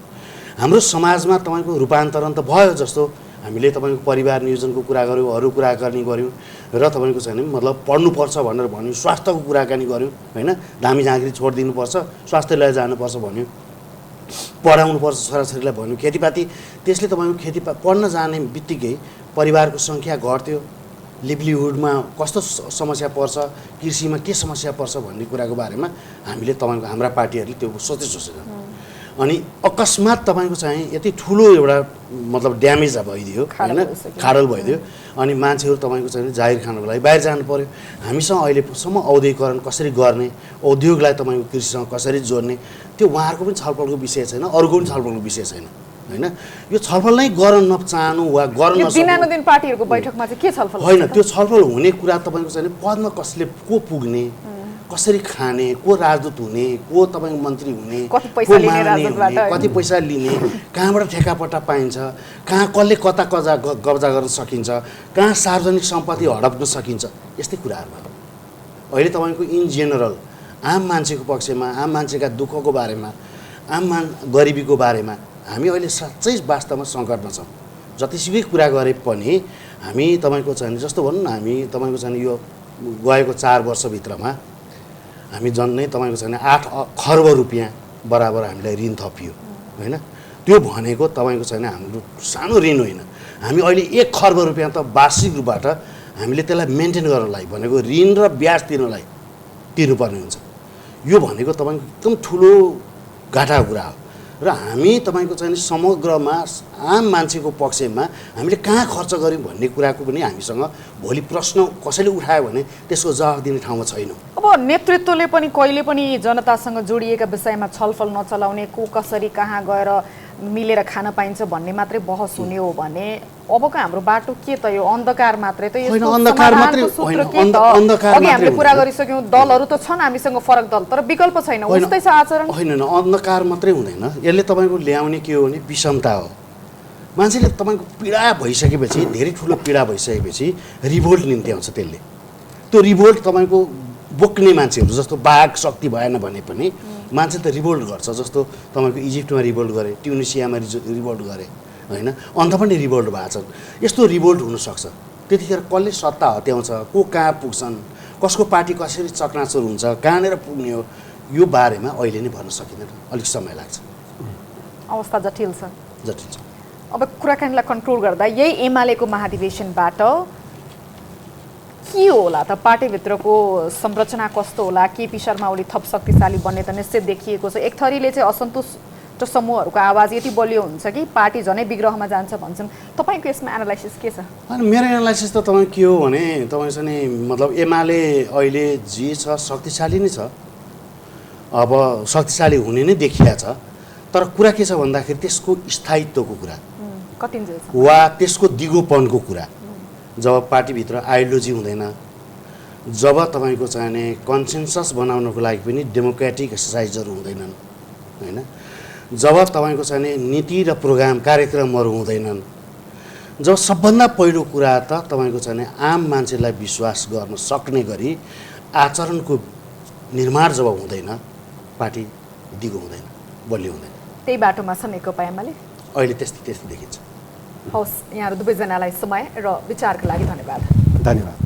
हाम्रो समाजमा तपाईँको रूपान्तरण त भयो। जस्तो हामीले तपाईँको परिवार नियोजनको कुरा गऱ्यौँ, अरू कुराकानी गऱ्यौँ र तपाईँको चाहिँ मतलब पढ्नुपर्छ भनेर भन्यौँ, स्वास्थ्यको कुराकानी गऱ्यौँ होइन, धामी झाँक्री छोडिदिनुपर्छ, स्वास्थ्यलय जानुपर्छ भन्यौँ, पढाउनुपर्छ छोराछोरीलाई भन्यौँ, खेतीपाती। त्यसले तपाईँको पढ्न जाने बित्तिकै परिवारको सङ्ख्या घट्थ्यो, लिभलिहुडमा कस्तो समस्या पर्छ, कृषिमा के समस्या पर्छ भन्ने कुराको बारेमा हामीले तपाईँको हाम्रा पार्टीहरूले त्यो सोचेन। अनि अकस्मात तपाईँको चाहिँ यति ठुलो एउटा मतलब ड्यामेज भइदियो होइन, खाडल भइदियो। अनि मान्छेहरू तपाईँको चाहिँ जाहिर खानको लागि बाहिर जानु पर्यो। हामीसँग अहिलेसम्म औद्योगिकरण कसरी गर्ने, उद्योगलाई तपाईँको कृषिसँग कसरी जोड्ने, त्यो उहाँहरूको पनि छलफलको विषय छैन, अरूको पनि छलफलको विषय छैन होइन। यो छलफल नै गर्न नचाहनु वा गर्न दिनानुदिन पार्टीहरूको बैठकमा चाहिँ के छलफल होइन, त्यो छलफल हुने कुरा तपाईँको चाहिँ पदमा कसले को पुग्ने, कसरी खाने, को राजदूत हुने, को तपाईँको मन्त्री हुने, कति पैसा लिने, कहाँबाट ठेकापट्टा पाइन्छ, कहाँ कसले कता कब्जा गर्न सकिन्छ, कहाँ सार्वजनिक सम्पत्ति हडप्न सकिन्छ, यस्तै कुराहरू भयो। अहिले तपाईँको इन जेनरल आम मान्छेको पक्षमा, आम मान्छेका दुःखको बारेमा, गरिबीको बारेमा हामी अहिले साँच्चै वास्तवमा सङ्कटमा छौँ। जतिसुकै कुरा गरे पनि हामी तपाईँको चाहिँ जस्तो भनौँ न, हामी तपाईँको चाहिँ यो गएको 4 वर्षभित्रमा हामी झन्डै तपाईँको छैन 8 खर्ब रुपियाँ बराबर हामीलाई ऋण थपियो होइन। त्यो भनेको तपाईँको छैन हाम्रो सानो ऋण होइन। हामी अहिले 1 खर्ब रुपियाँ त वार्षिक रूपबाट हामीले त्यसलाई मेन्टेन गर्नलाई भनेको ऋण र ब्याज तिर्नुपर्ने हुन्छ। यो भनेको तपाईँको एकदम ठुलो घाटाको कुरा हो। र हामी तपाईँको चाहिँ समग्रमा आम मान्छेको पक्षमा हामीले कहाँ खर्च गऱ्यौँ भन्ने कुराको पनि हामीसँग भोलि प्रश्न कसैले उठायो भने त्यसको जवाफ दिने ठाउँमा छैनौँ। अब नेतृत्वले पनि कहिले पनि जनतासँग जोडिएका विषयमा छलफल नचलाउने, को कसरी कहाँ गएर मिलेर खान पाइन्छ भन्ने मात्रै बहस हुने हो भने अबको हाम्रो बाटो के त यो अन्धकार मात्रै त? होइन, अन्धकार मात्रै होइन, अन्धकार मात्रै हामीले कुरा गरिसक्यौँ, दलहरू त छन् हामीसँग फरक दल, तर विकल्प छैन, उस्तै छ आचरण। होइन, अन्धकार मात्रै हुँदैन, यसले तपाईँको ल्याउने के हो भने विषमता हो। मान्छेले तपाईँको पीडा भइसकेपछि, धेरै ठुलो पीडा भइसकेपछि रिभोल्ट निम्ति आउँछ। त्यसले त्यो रिभोल्ट तपाईँको बोक्ने मान्छेहरू जस्तो बाघ शक्ति भएन भने पनि मान्छे त रिभोल्ट गर्छ। जस्तो तपाईँको इजिप्टमा रिभोल्ट गरे, ट्युनिसियामा रिभोल्ट गरे होइन, अन्त पनि रिभोल्ट भएको छ। यस्तो रिभोल्ट हुनसक्छ। त्यतिखेर कसले सत्ता हत्याउँछ, को कहाँ पुग्छन्, कसको पार्टी कसरी चकनाचुर हुन्छ, कहाँनिर पुग्ने हो, यो बारेमा अहिले नै भन्न सकिँदैन, अलिक समय लाग्छ। अवस्था जटिल छ। जटिल छ। अब कुराकानीलाई कन्ट्रोल गर्दा यही एमालेको महाधिवेशनबाट के होला त? पार्टीभित्रको संरचना कस्तो होला? केपी शर्मा ओली थप शक्तिशाली बन्ने त निश्चित देखिएको छ। एक थरीले चाहिँ असन्तुष्ट समूहहरूको आवाज यति बलियो हुन्छ कि पार्टी झनै विग्रहमा जान्छ भन्छन्। तपाईँको यसमा एनालाइसिस के छ? मेरो एनालाइसिस त तपाईँ के हो भने तपाईँसँग नि मतलब एमाले अहिले जे छ शक्तिशाली नै छ, अब शक्तिशाली हुने नै देखिया छ। तर कुरा के छ भन्दाखेरि त्यसको स्थायित्वको कुरा वा त्यसको दिगोपनको कुरा। जब पार्टीभित्र आइडियोलोजी हुँदैन, जब तपाईँको चाहिने कन्सेन्सस बनाउनको लागि पनि डेमोक्रेटिक एक्सर्साइजहरू हुँदैनन् होइन, जब तपाईँको चाहिने नीति र प्रोग्राम कार्यक्रमहरू हुँदैनन्, जब सबभन्दा पहिलो कुरा त तपाईँको चाहिने आम मान्छेलाई विश्वास गर्न सक्ने गरी आचरणको निर्माण जब हुँदैन, पार्टी दिगो हुँदैन, बलियो हुँदैन। त्यही बाटोमा छ नेकपा एमाले। अहिले त्यस्तै देखिन्छ। हवस्, यहाँहरू दुवैजनालाई समय र विचारको लागि धन्यवाद। धन्यवाद।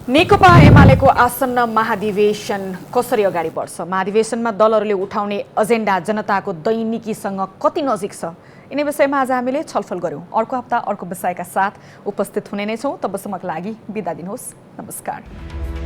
नेकपा एमालेको आसन्न महाधिवेशन कसरी अगाडि बढ्छ, महाधिवेशनमा दलहरूले उठाउने एजेन्डा जनताको दैनिकीसँग कति नजिक छ, यिनै विषयमा आज हामीले छलफल गऱ्यौँ। अर्को हप्ता अर्को विषयका साथ उपस्थित हुने नै छौँ। तबसम्मको लागि बिदा दिनुहोस्। नमस्कार।